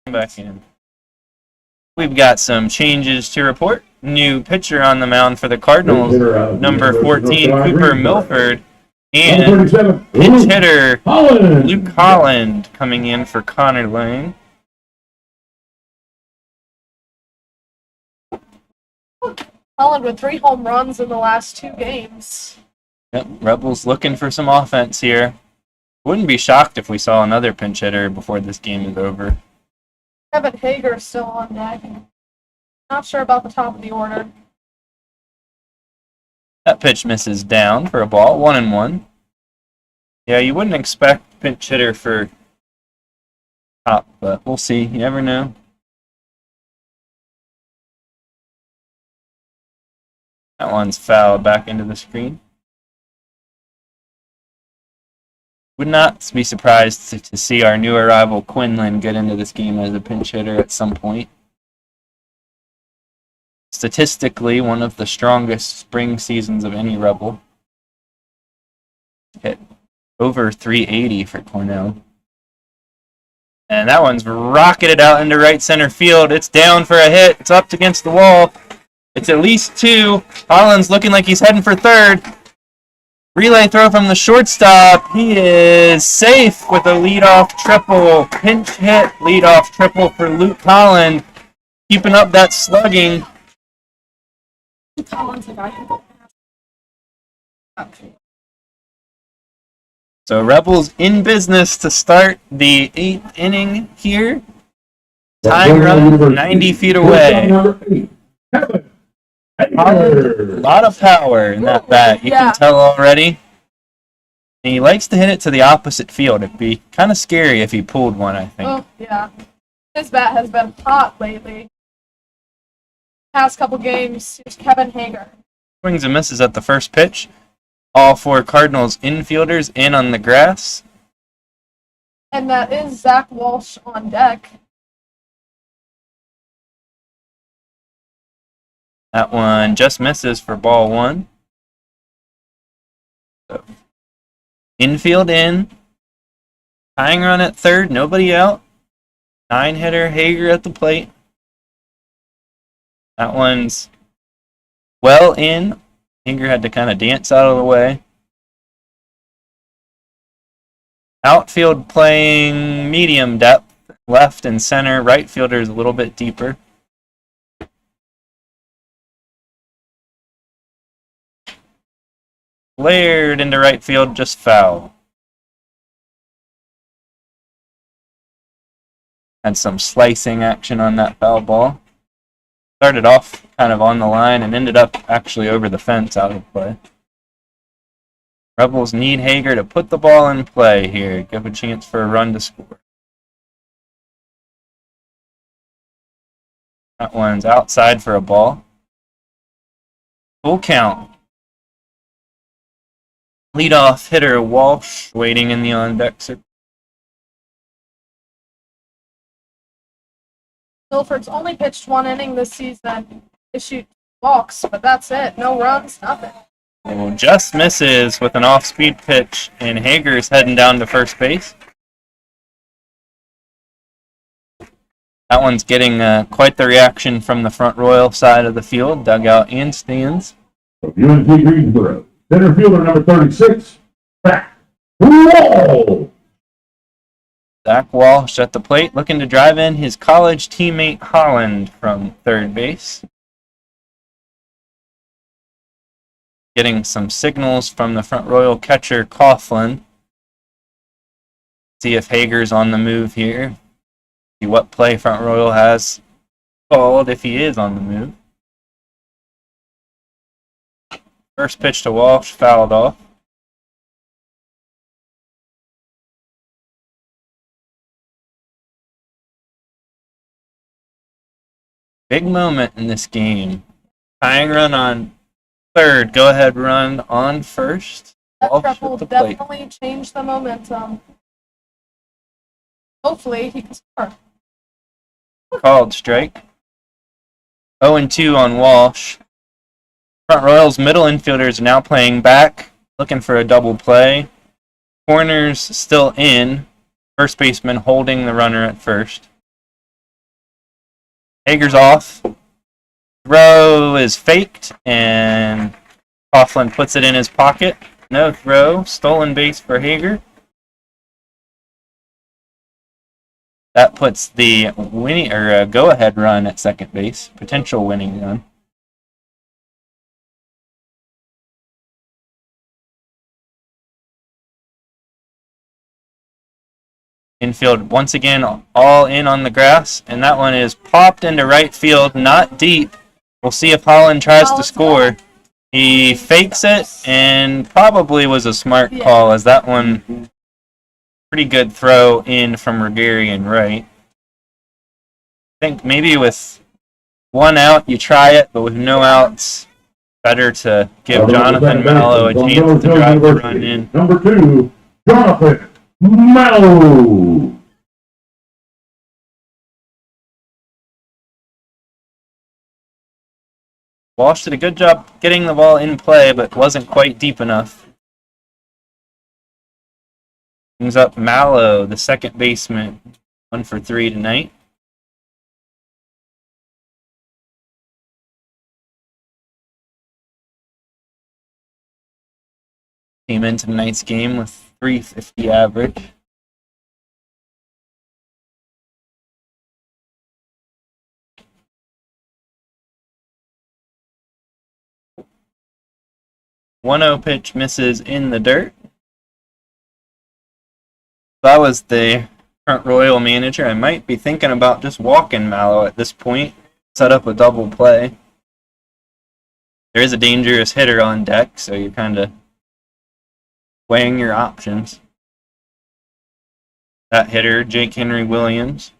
Back in. We've got some changes to report. New pitcher on the mound for the Cardinals, number 14, Cooper Milford, and pinch hitter Luke Holland coming in for Connor Lane. Holland with 3 home runs in the last 2 games. Yep, Rebels looking for some offense here. Wouldn't be shocked if we saw another pinch hitter before this game is over. Kevin Hager still on deck. Not sure about the top of the order. That pitch misses down for a ball, 1-1. Yeah, you wouldn't expect pinch hitter for top, but we'll see. You never know. That one's fouled back into the screen. Would not be surprised to see our new arrival Quinlan get into this game as a pinch hitter at some point. Statistically, one of the strongest spring seasons of any Rebel. Hit over 380 for Cornell. And that one's rocketed out into right center field. It's down for a hit. It's up against the wall. It's at least 2. Holland's looking like he's heading for third. Relay throw from the shortstop. He is safe with a leadoff triple. Pinch hit leadoff triple for Luke Holland. Keeping up that slugging. So Rebels in business to start the 8th inning here. Tying run 90 feet away. A lot of power in that bat. You can tell already. And he likes to hit it to the opposite field. It'd be kind of scary if he pulled one, I think. Oh, yeah. His bat has been hot lately. Past couple games, it's Kevin Hager. Swings and misses at the first pitch. All 4 Cardinals infielders in on the grass. And that is Zach Walsh on deck. That one just misses for ball one. So, infield in. Tying run at third, nobody out. 9-hitter Hager at the plate. That one's well in. Hager had to kind of dance out of the way. Outfield playing medium depth. Left and center. Right fielder is a little bit deeper. Flared into right field, just foul. Had some slicing action on that foul ball. Started off kind of on the line and ended up actually over the fence out of play. Rebels need Hager to put the ball in play here. Give a chance for a run to score. That one's outside for a ball. Full count. Leadoff hitter Walsh waiting in the on-deck circle. Milford's only pitched 1 inning this season. They shoot walks, but that's it. No runs, nothing. Oh, just misses with an off-speed pitch, and Hager's heading down to first base. That one's getting quite the reaction from the Front Royal side of the field, dugout and stands. UNT Greensboro. Center fielder number 36, Zach Wall. Zach Walsh at the plate, looking to drive in his college teammate Holland from third base. Getting some signals from the Front Royal catcher Coughlin. See if Hager's on the move here. See what play Front Royal has called if he is on the move. First pitch to Walsh, fouled off. Big moment in this game. Tying run on third, go ahead run on first. That Walsh truck at will the plate. definitely change the momentum. Hopefully, he can score. Called strike. 0-2 on Walsh. Front Royals middle infielders are now playing back, looking for a double play. Corners still in. First baseman holding the runner at first. Hager's off. Throw is faked, and Coughlin puts it in his pocket. No throw. Stolen base for Hager. That puts the winning or go-ahead run at second base. Potential winning run. Infield once again all in on the grass, and that one is popped into right field, not deep. We'll see if Holland tries to score. He fakes it, and probably was a smart call, as that one, pretty good throw in from Regarian right. I think maybe with one out, you try it, but with no outs, better to give Jonathan Mallow a chance to drive the run in. Number 2, Jonathan Mallow. Walsh did a good job getting the ball in play, but wasn't quite deep enough. Brings up Mallow, the second baseman, 1 for 3 tonight. Came into tonight's game with 350 average. One-0 pitch misses in the dirt. If I was the Front Royal manager, I might be thinking about just walking Mallow at this point. Set up a double play. There is a dangerous hitter on deck, so you're kind of weighing your options. That hitter, Jake Henry Williams.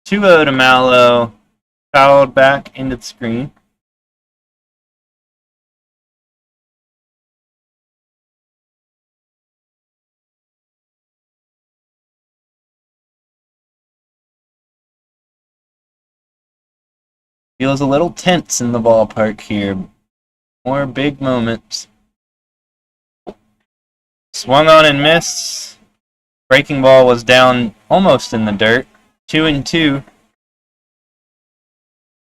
2-0 to Mallow. Fouled back into the screen. Feels a little tense in the ballpark here. More big moments. Swung on and missed. Breaking ball was down almost in the dirt. 2-2.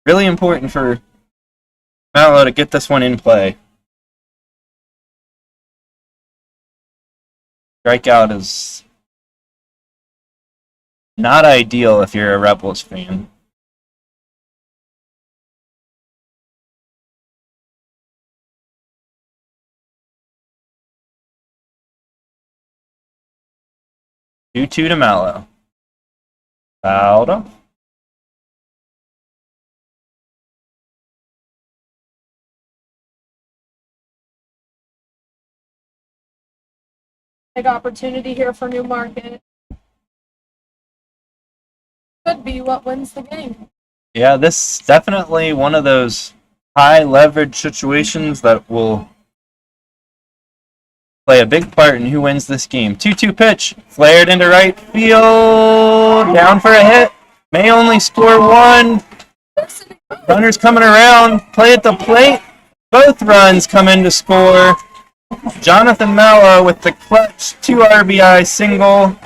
Really important for Mallow to get this one in play. Strikeout is not ideal if you're a Rebels fan. Two to Mallow. Fouled off. Big opportunity here for Newmarket. Could be what wins the game. Yeah, this is definitely one of those high leverage situations that will play a big part in who wins this game. 2-2 pitch, flared into right field, down for a hit, may only score one. Runners coming around, play at the plate, both runs come in to score. Jonathan Mallow with the clutch 2 RBI single.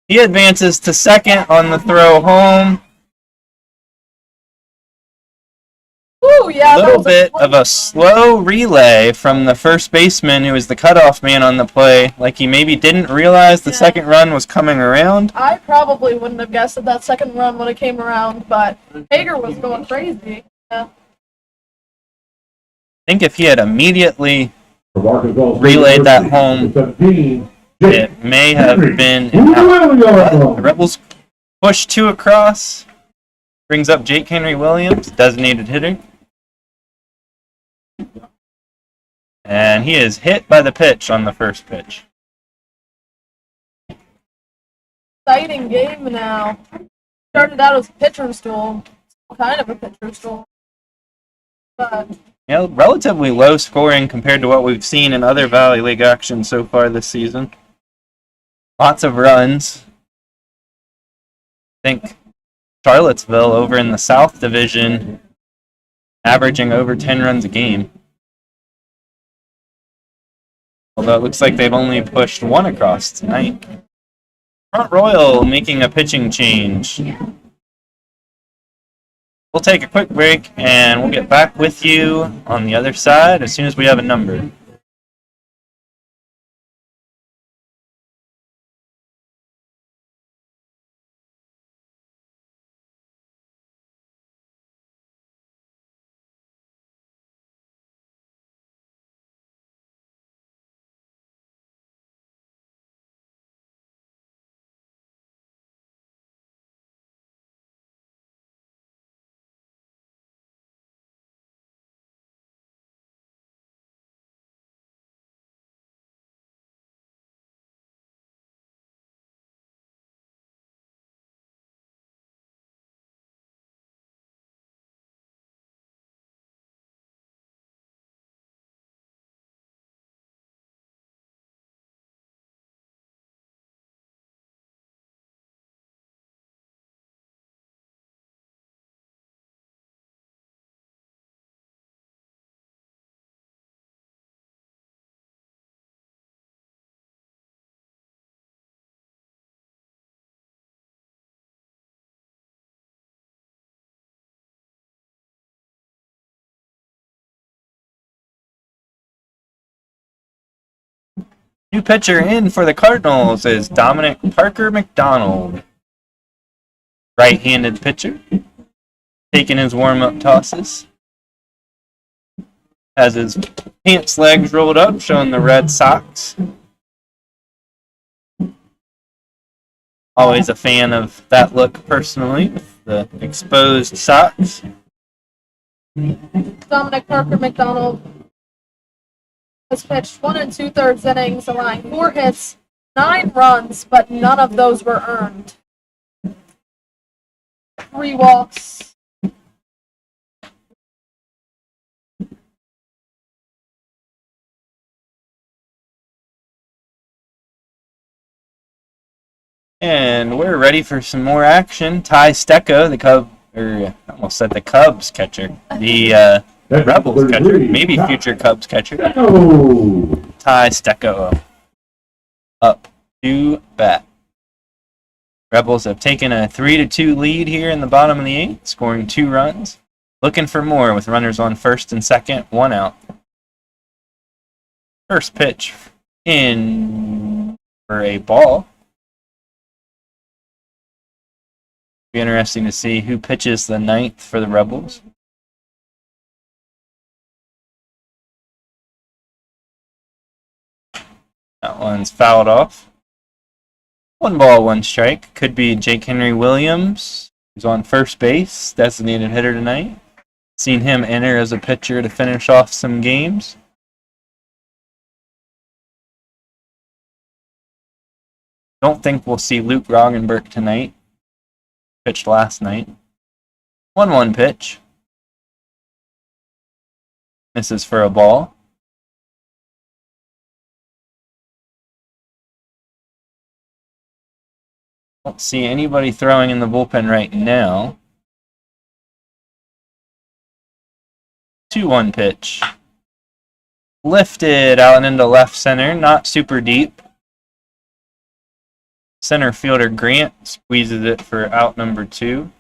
He advances to second on the throw home. Ooh, yeah, A that little was bit of a slow relay from the first baseman, who was the cutoff man on the play. Like he maybe didn't realize the second run was coming around. I probably wouldn't have guessed that second run when it came around, but Hager was going crazy. Yeah. I think if he had immediately Relayed relayed that home, it may have been an out. The Rebels push 2 across. Brings up Jake Henry Williams, designated hitter. And he is hit by the pitch on the first pitch. Exciting game now. Started out as a pitcher's duel. Kind of a pitcher's duel. But Yeah, relatively low scoring compared to what we've seen in other Valley League action so far this season. Lots of runs. I think Charlottesville over in the South Division averaging over 10 runs a game. Although it looks like they've only pushed 1 across tonight. Front Royal making a pitching change. We'll take a quick break and we'll get back with you on the other side as soon as we have a number. New pitcher in for the Cardinals is Dominic Parker McDonald. Right-handed pitcher. Taking his warm-up tosses. Has his pants legs rolled up, showing the red socks. Always a fan of that look personally, with the exposed socks. Dominic Parker McDonald has pitched 1 2/3 innings, allowing 4 hits, 9 runs, but none of those were earned. 3 walks. And we're ready for some more action. Ty Stecco, the or I almost said the Cubs catcher, the Rebels catcher, maybe future Cubs catcher, Stecco. Ty Stecco up to bat. Rebels have taken a 3-2 lead here in the bottom of the 8th, scoring 2 runs. Looking for more with runners on first and second, 1 out. First pitch in for a ball. Be interesting to see who pitches the 9th for the Rebels. That one's fouled off. 1 ball, 1 strike. Could be Jake Henry Williams, who's on first base, designated hitter tonight. Seen him enter as a pitcher to finish off some games. Don't think we'll see Luke Roggenberg tonight. Pitched last night. 1-1 pitch. This is for a ball. Don't see anybody throwing in the bullpen right now. 2-1 pitch. Lifted out and into left center, not super deep. Center fielder Grant squeezes it for out number 2.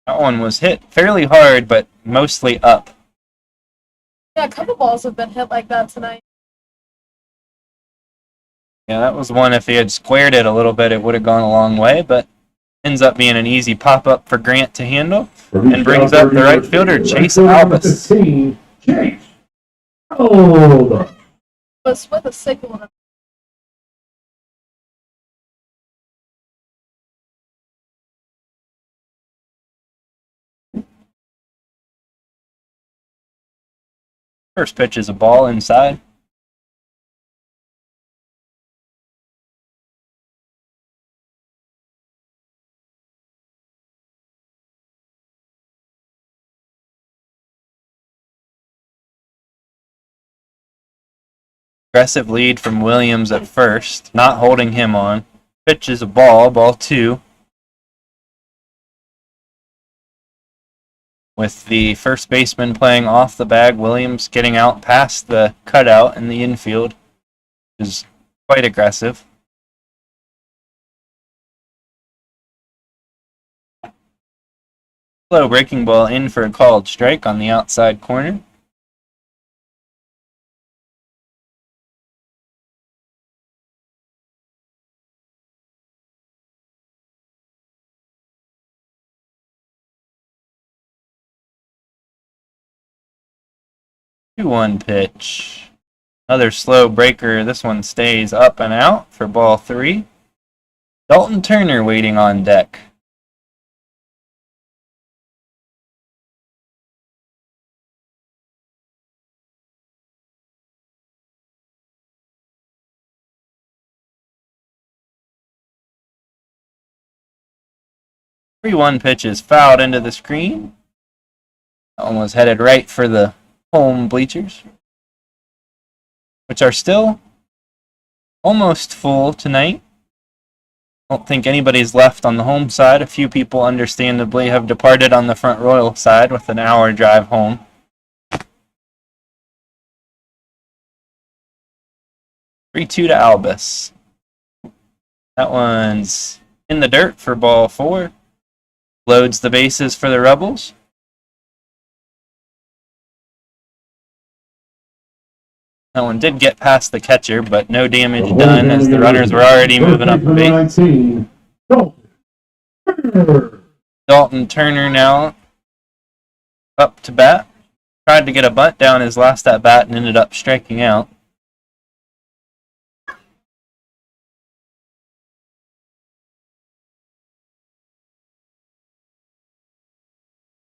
That one was hit fairly hard, but mostly up. Yeah, a couple balls have been hit like that tonight. Yeah, that was one. If he had squared it a little bit, it would have gone a long way, but ends up being an easy pop-up for Grant to handle. And brings up the right fielder, Chase Albus. 15, Chase. Oh, Was with a signal. First pitch is a ball inside. Aggressive lead from Williams at first, not holding him on. Pitch is a ball, ball 2. With the first baseman playing off the bag, Williams getting out past the cutout in the infield is quite aggressive. Slow breaking ball in for a called strike on the outside corner. Two-one pitch. Another slow breaker. This one stays up and out for ball 3. Dalton Turner waiting on deck. Three-one pitch is fouled into the screen. That one was headed right for the home bleachers, which are still almost full tonight. Don't think anybody's left on the home side. A few people understandably have departed on the Front Royal side with an hour drive home. 3-2 to Albus. That one's in the dirt for ball 4. Loads the bases for the Rebels. That one did get past the catcher, but no damage done as the runners were already moving up the base. 19, Dalton Turner now up to bat. Tried to get a bunt down his last at bat and ended up striking out.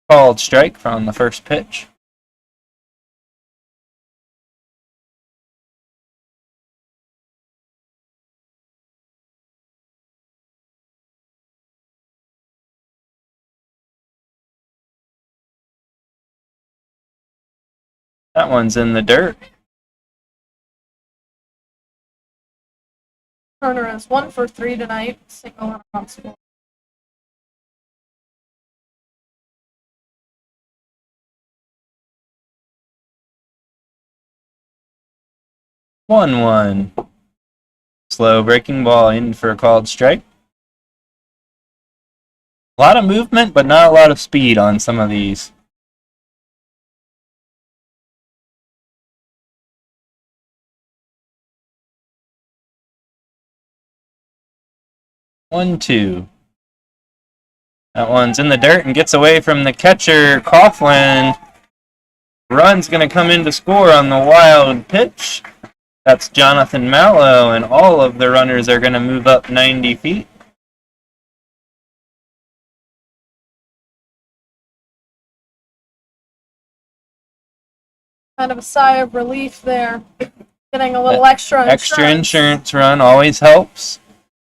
Called strike from the first pitch. That one's in the dirt. Turner is 1 for 3 tonight. Single and a run score. 1-1. Slow breaking ball in for a called strike. A lot of movement, but not a lot of speed on some of these. One, two. That one's in the dirt and gets away from the catcher, Coughlin. Run's going to come in to score on the wild pitch. That's Jonathan Mallow, and all of the runners are going to move up 90 feet. Kind of a sigh of relief there. Getting a little extra insurance. Extra insurance run always helps.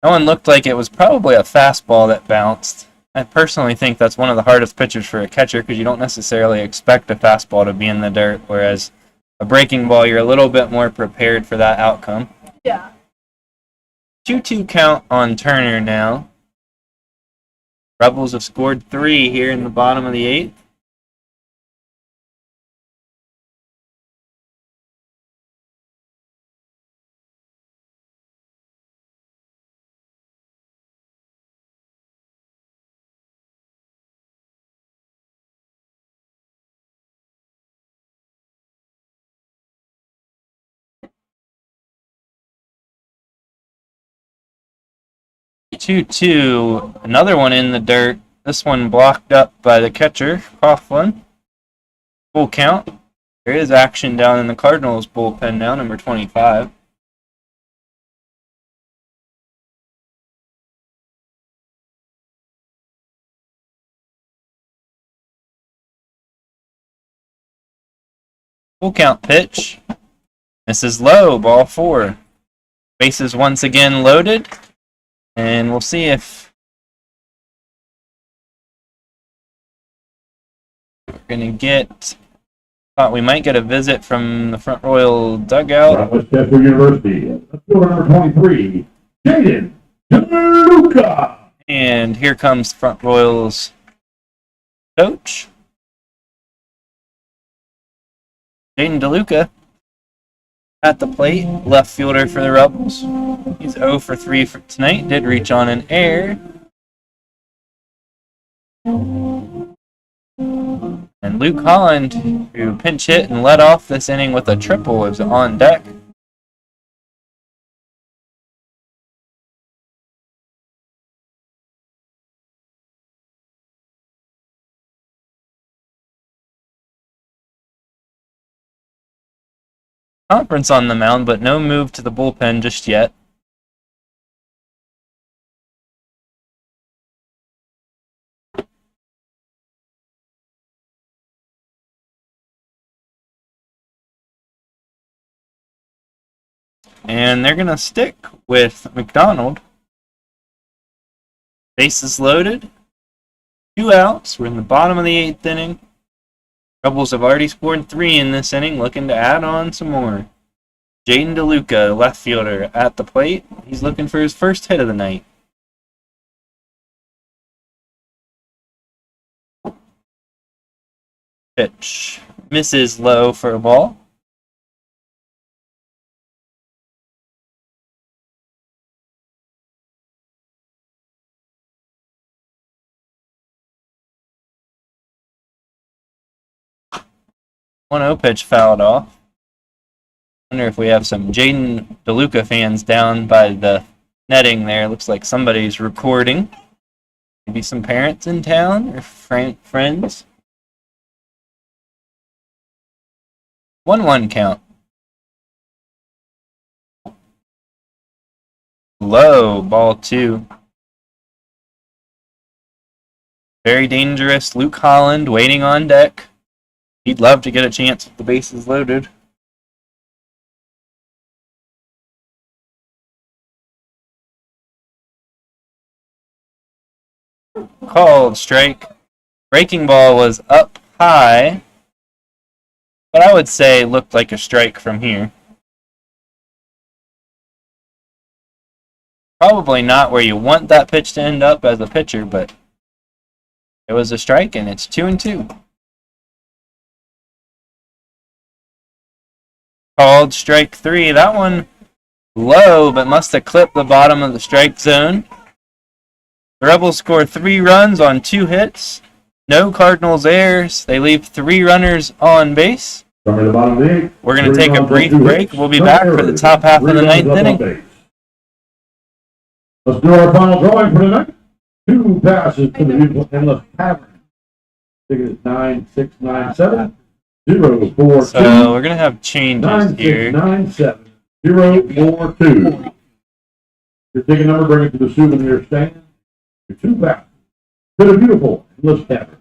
That one looked like it was probably a fastball that bounced. I personally think that's one of the hardest pitches for a catcher because you don't necessarily expect a fastball to be in the dirt, whereas a breaking ball, you're a little bit more prepared for that outcome. Yeah. 2-2 count on Turner now. Rebels have scored 3 here in the bottom of the 8th. Two, another one in the dirt. This one blocked up by the catcher, Coughlin. Full count. There is action down in the Cardinals bullpen now, number 25. Full count pitch. Misses low, ball 4. Bases once again loaded. And we'll see if we're going to get... Thought we might get a visit from the Front Royal dugout. From Stanford University. Let's go to number 23, Jaden DeLuca. And here comes Front Royal's coach, Jaden DeLuca, at the plate, left fielder for the Rebels. He's 0 for 3 for tonight. Did reach on an error. And Luke Holland, who pinch hit and led off this inning with a triple, is on deck. Conference on the mound, but no move to the bullpen just yet. And they're going to stick with McDonald. Bases loaded. 2 outs. We're in the bottom of the 8th inning. Rebels have already scored 3 in this inning, looking to add on some more. Jaden DeLuca, left fielder, at the plate. He's looking for his first hit of the night. Pitch. Misses low for a ball. One 0 pitch fouled off. Wonder if we have some Jaden DeLuca fans down by the netting there. Looks like somebody's recording. Maybe some parents in town or friends. 1-1 count. Low, ball 2. Very dangerous. Luke Holland waiting on deck. He'd love to get a chance with the bases loaded. Called strike. Breaking ball was up high, but I would say looked like a strike from here. Probably not where you want that pitch to end up as a pitcher, but it was a strike, and it's 2-2. Called strike 3. That one low, but must have clipped the bottom of the strike zone. The Rebels score 3 runs on 2 hits. No Cardinals errors. They leave 3 runners on base. From the bottom of the eighth. We're going to 3 take a runs on brief 2 break. hits. We'll be No back for the errors. top half of 3 the runs 9th up on inning. base. Let's do our final drawing for tonight. 2 passes to the beautiful Endless Tavern. Ticket is 9697 042 So we're going to have changes here. 9697 042. Your ticket number, bring it to the souvenir stand. Your 2 passes to the beautiful Endless Tavern.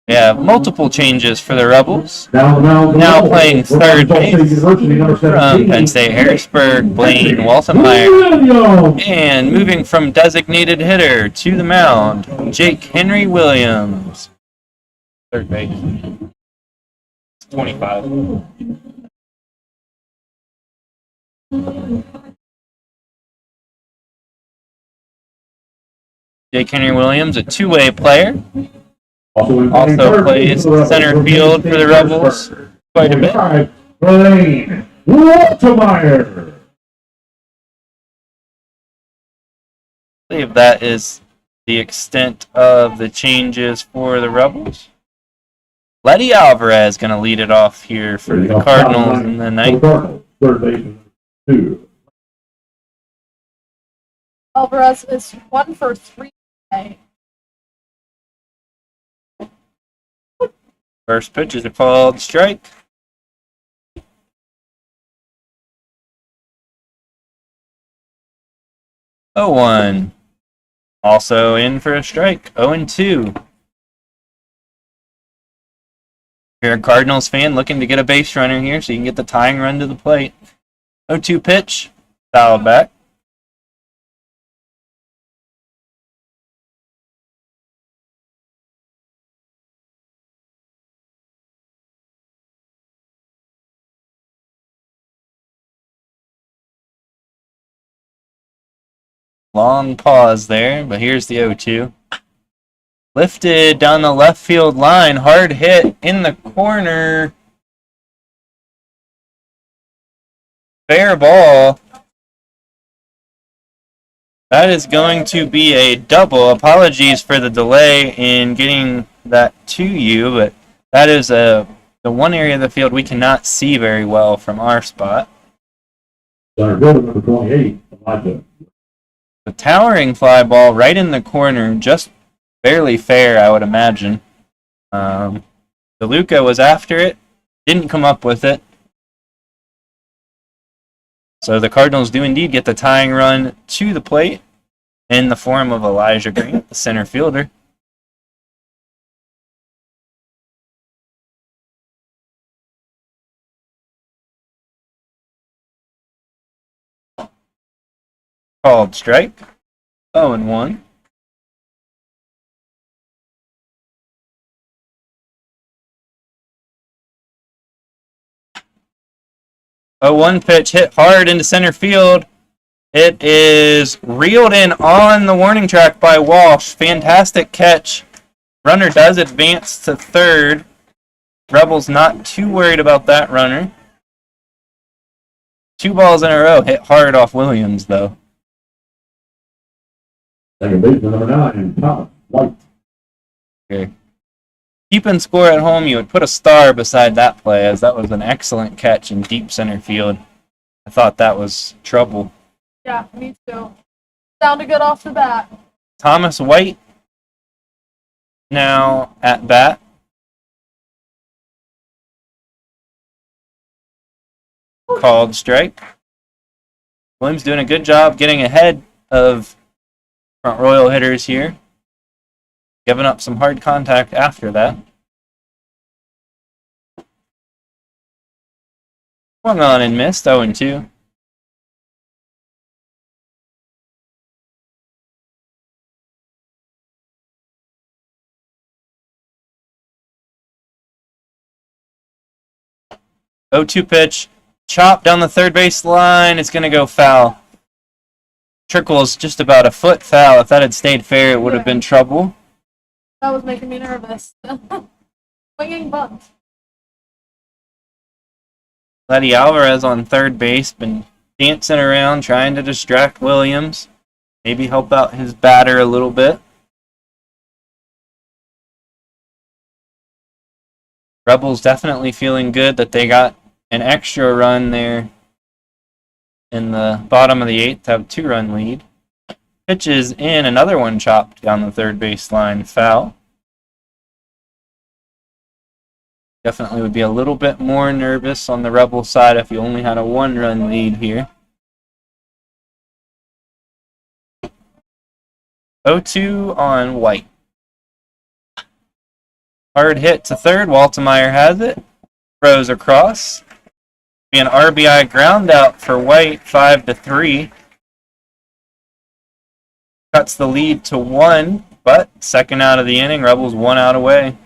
Yeah, multiple changes for the Rebels. Now playing third base from Penn State Harrisburg, Blaine Waltemeyer. And moving from designated hitter to the mound, Jake Henry Williams. Third base. 25. Jake Henry Williams, a two-way player. Also plays center field for the Rebels quite a bit. Blaine Waltemeyer. I believe that is the extent of the changes for the Rebels. Letty Alvarez going to lead it off here for the Cardinals in the ninth. Third baseman, 2. Alvarez is 1 for 3 today. First pitch is a called strike. 0-1. Also in for a strike. 0-2. If you're a Cardinals fan looking to get a base runner here so you can get the tying run to the plate. 0-2 pitch. Fouled back. Long pause there, but here's the 0-2. Lifted down the left field line, hard hit in the corner. Fair ball. That is going to be a double. Apologies for the delay in getting that to you, but that is the one area of the field we cannot see very well from our spot. Center fielder, number 28, Elijah. The towering fly ball right in the corner, just barely fair, I would imagine. DeLuca was after it, didn't come up with it. So the Cardinals do indeed get the tying run to the plate in the form of Elijah Green, the center fielder. Called strike. 0-1. A 1 pitch hit hard into center field. It is reeled in on the warning track by Walsh. Fantastic catch. Runner does advance to third. Rebels not too worried about that runner. 2 balls in a row hit hard off Williams, though. Second baseman, number 9, Thomas White. Okay. Keeping score at home, you would put a star beside that play, as that was an excellent catch in deep center field. I thought that was trouble. Yeah, me too. Sounded good off the bat. Thomas White now at bat. Called strike. Williams doing a good job getting ahead of front Royal hitters here. Giving up some hard contact after that. Swung on and missed, 0-2. Oh, 2 pitch. Chop down the third base line. It's going to go foul. Trickle's just about a foot foul. If that had stayed fair, it would have been trouble. That was making me nervous. Swinging bunt. Letty Alvarez on third base, been dancing around trying to distract Williams. Maybe help out his batter a little bit. Rebels definitely feeling good that they got an extra run there in the bottom of the 8th, have a 2-run lead. Pitches in, another one chopped down the third base line, foul. Definitely would be a little bit more nervous on the Rebel side if you only had a 1-run lead here. 0-2 on White. Hard hit to third. Waltemeyer has it. Throws across. Be an RBI ground out for White, 5-3. Cuts the lead to 1, but second out of the inning. Rebels 1 out away.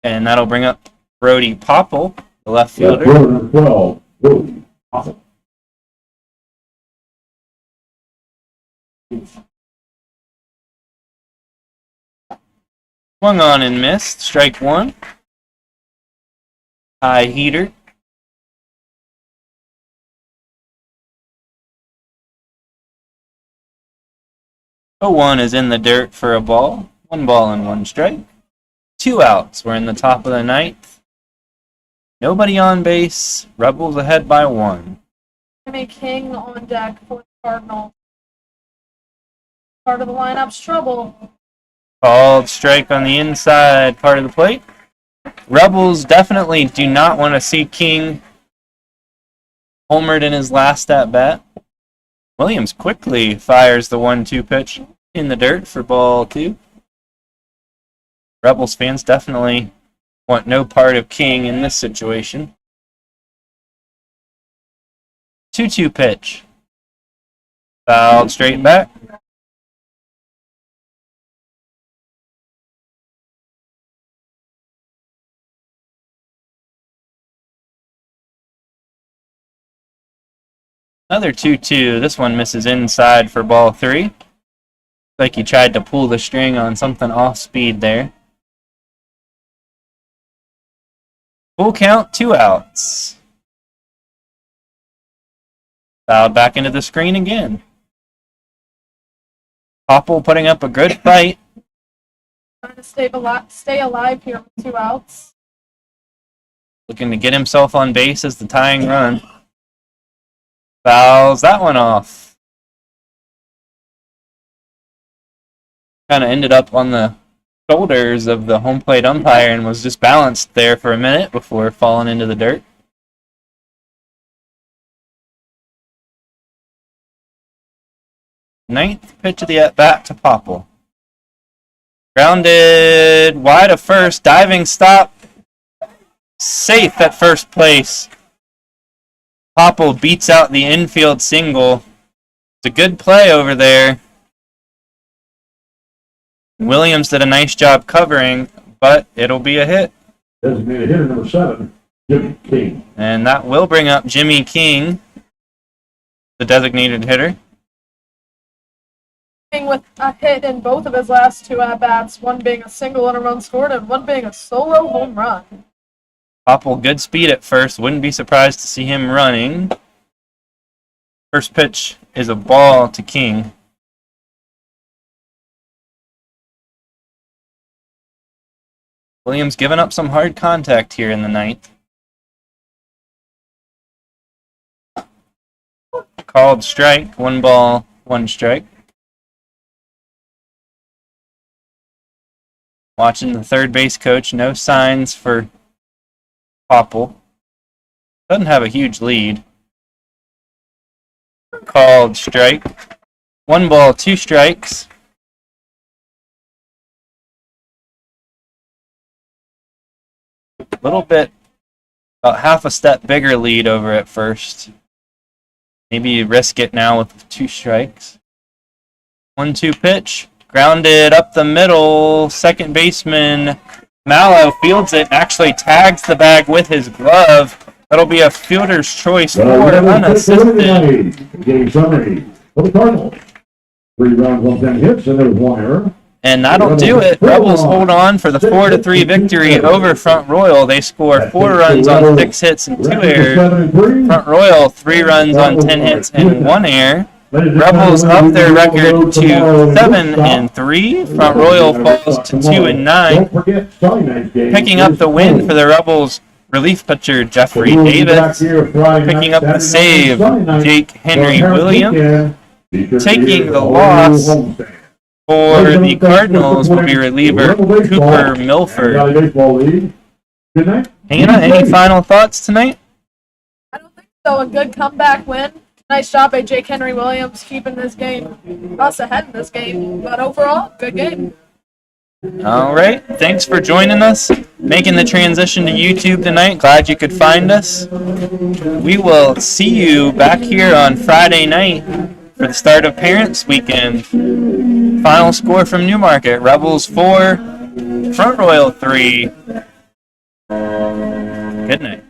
And that'll bring up Brody Popple, the left fielder. Number 12, Brody Popple. Swung on and missed. Strike 1. High heater. Oh, 1 is in the dirt for a ball. 1 ball and 1 strike. 2 outs. We're in the top of the 9th. Nobody on base. Rebels ahead by 1. Jimmy King on deck for the Cardinals. Part of the lineup's trouble. Called strike on the inside part of the plate. Rebels definitely do not want to see King homered in his last at bat. Williams quickly fires the 1-2 pitch in the dirt for ball 2. Rebels fans definitely want no part of King in this situation. 2-2 pitch. Fouled straight back. Another 2-2. This one misses inside for ball 3. Like he tried to pull the string on something off speed there. Full count, 2 outs. Fouled back into the screen again. Popple putting up a good fight. Trying to stay alive here with 2 outs. Looking to get himself on base as the tying run. Fouls that one off. Kind of ended up on the shoulders of the home plate umpire and was just balanced there for a minute before falling into the dirt. Ninth pitch of the at-bat to Popple. Grounded wide of first, diving stop. Safe at first place. Popple beats out the infield single. It's a good play over there. Williams did a nice job covering, but it'll be a hit. Designated hitter number 7, Jimmy King. And that will bring up Jimmy King, the designated hitter. King with a hit in both of his last 2 at-bats, one being a single and a run scored, and one being a solo home run. Popple, good speed at first. Wouldn't be surprised to see him running. First pitch is a ball to King. Williams giving up some hard contact here in the 9th. called strike. 1 ball, 1 strike. Watching the third base coach. No signs for Popple. Doesn't have a huge lead. Called strike. 1 ball, 2 strikes. A little bit, about half a step bigger lead over at first. Maybe you risk it now with 2 strikes. 1-2 pitch. Grounded up the middle. Second baseman Mallow fields it and actually tags the bag with his glove. That'll be a fielder's choice for unassisted. Game summary for the Cardinals. 3 runs on 10 hits, and there's 1 error. And that'll do it. Rebels hold on for the 4-3 victory over Front Royal. They score 4 runs on 6 hits and 2 errors. Front Royal 3 runs on 10 hits and 1 error. Rebels up their record to 7-3. Front Royal falls to 2-9. Picking up the win for the Rebels, relief pitcher Jeffrey Davis. Picking up the save, Jake Henry Williams. Taking the loss for the Cardinals will be reliever Cooper Milford. Hannah, any final thoughts tonight? I don't think so. A good comeback win. Nice job by Jake Henry Williams keeping this game, us ahead in this game. But overall, good game. All right. Thanks for joining us, making the transition to YouTube tonight. Glad you could find us. We will see you back here on Friday night for the start of Parents Weekend. Final score from Newmarket: Rebels 4, Front Royal 3. Good night.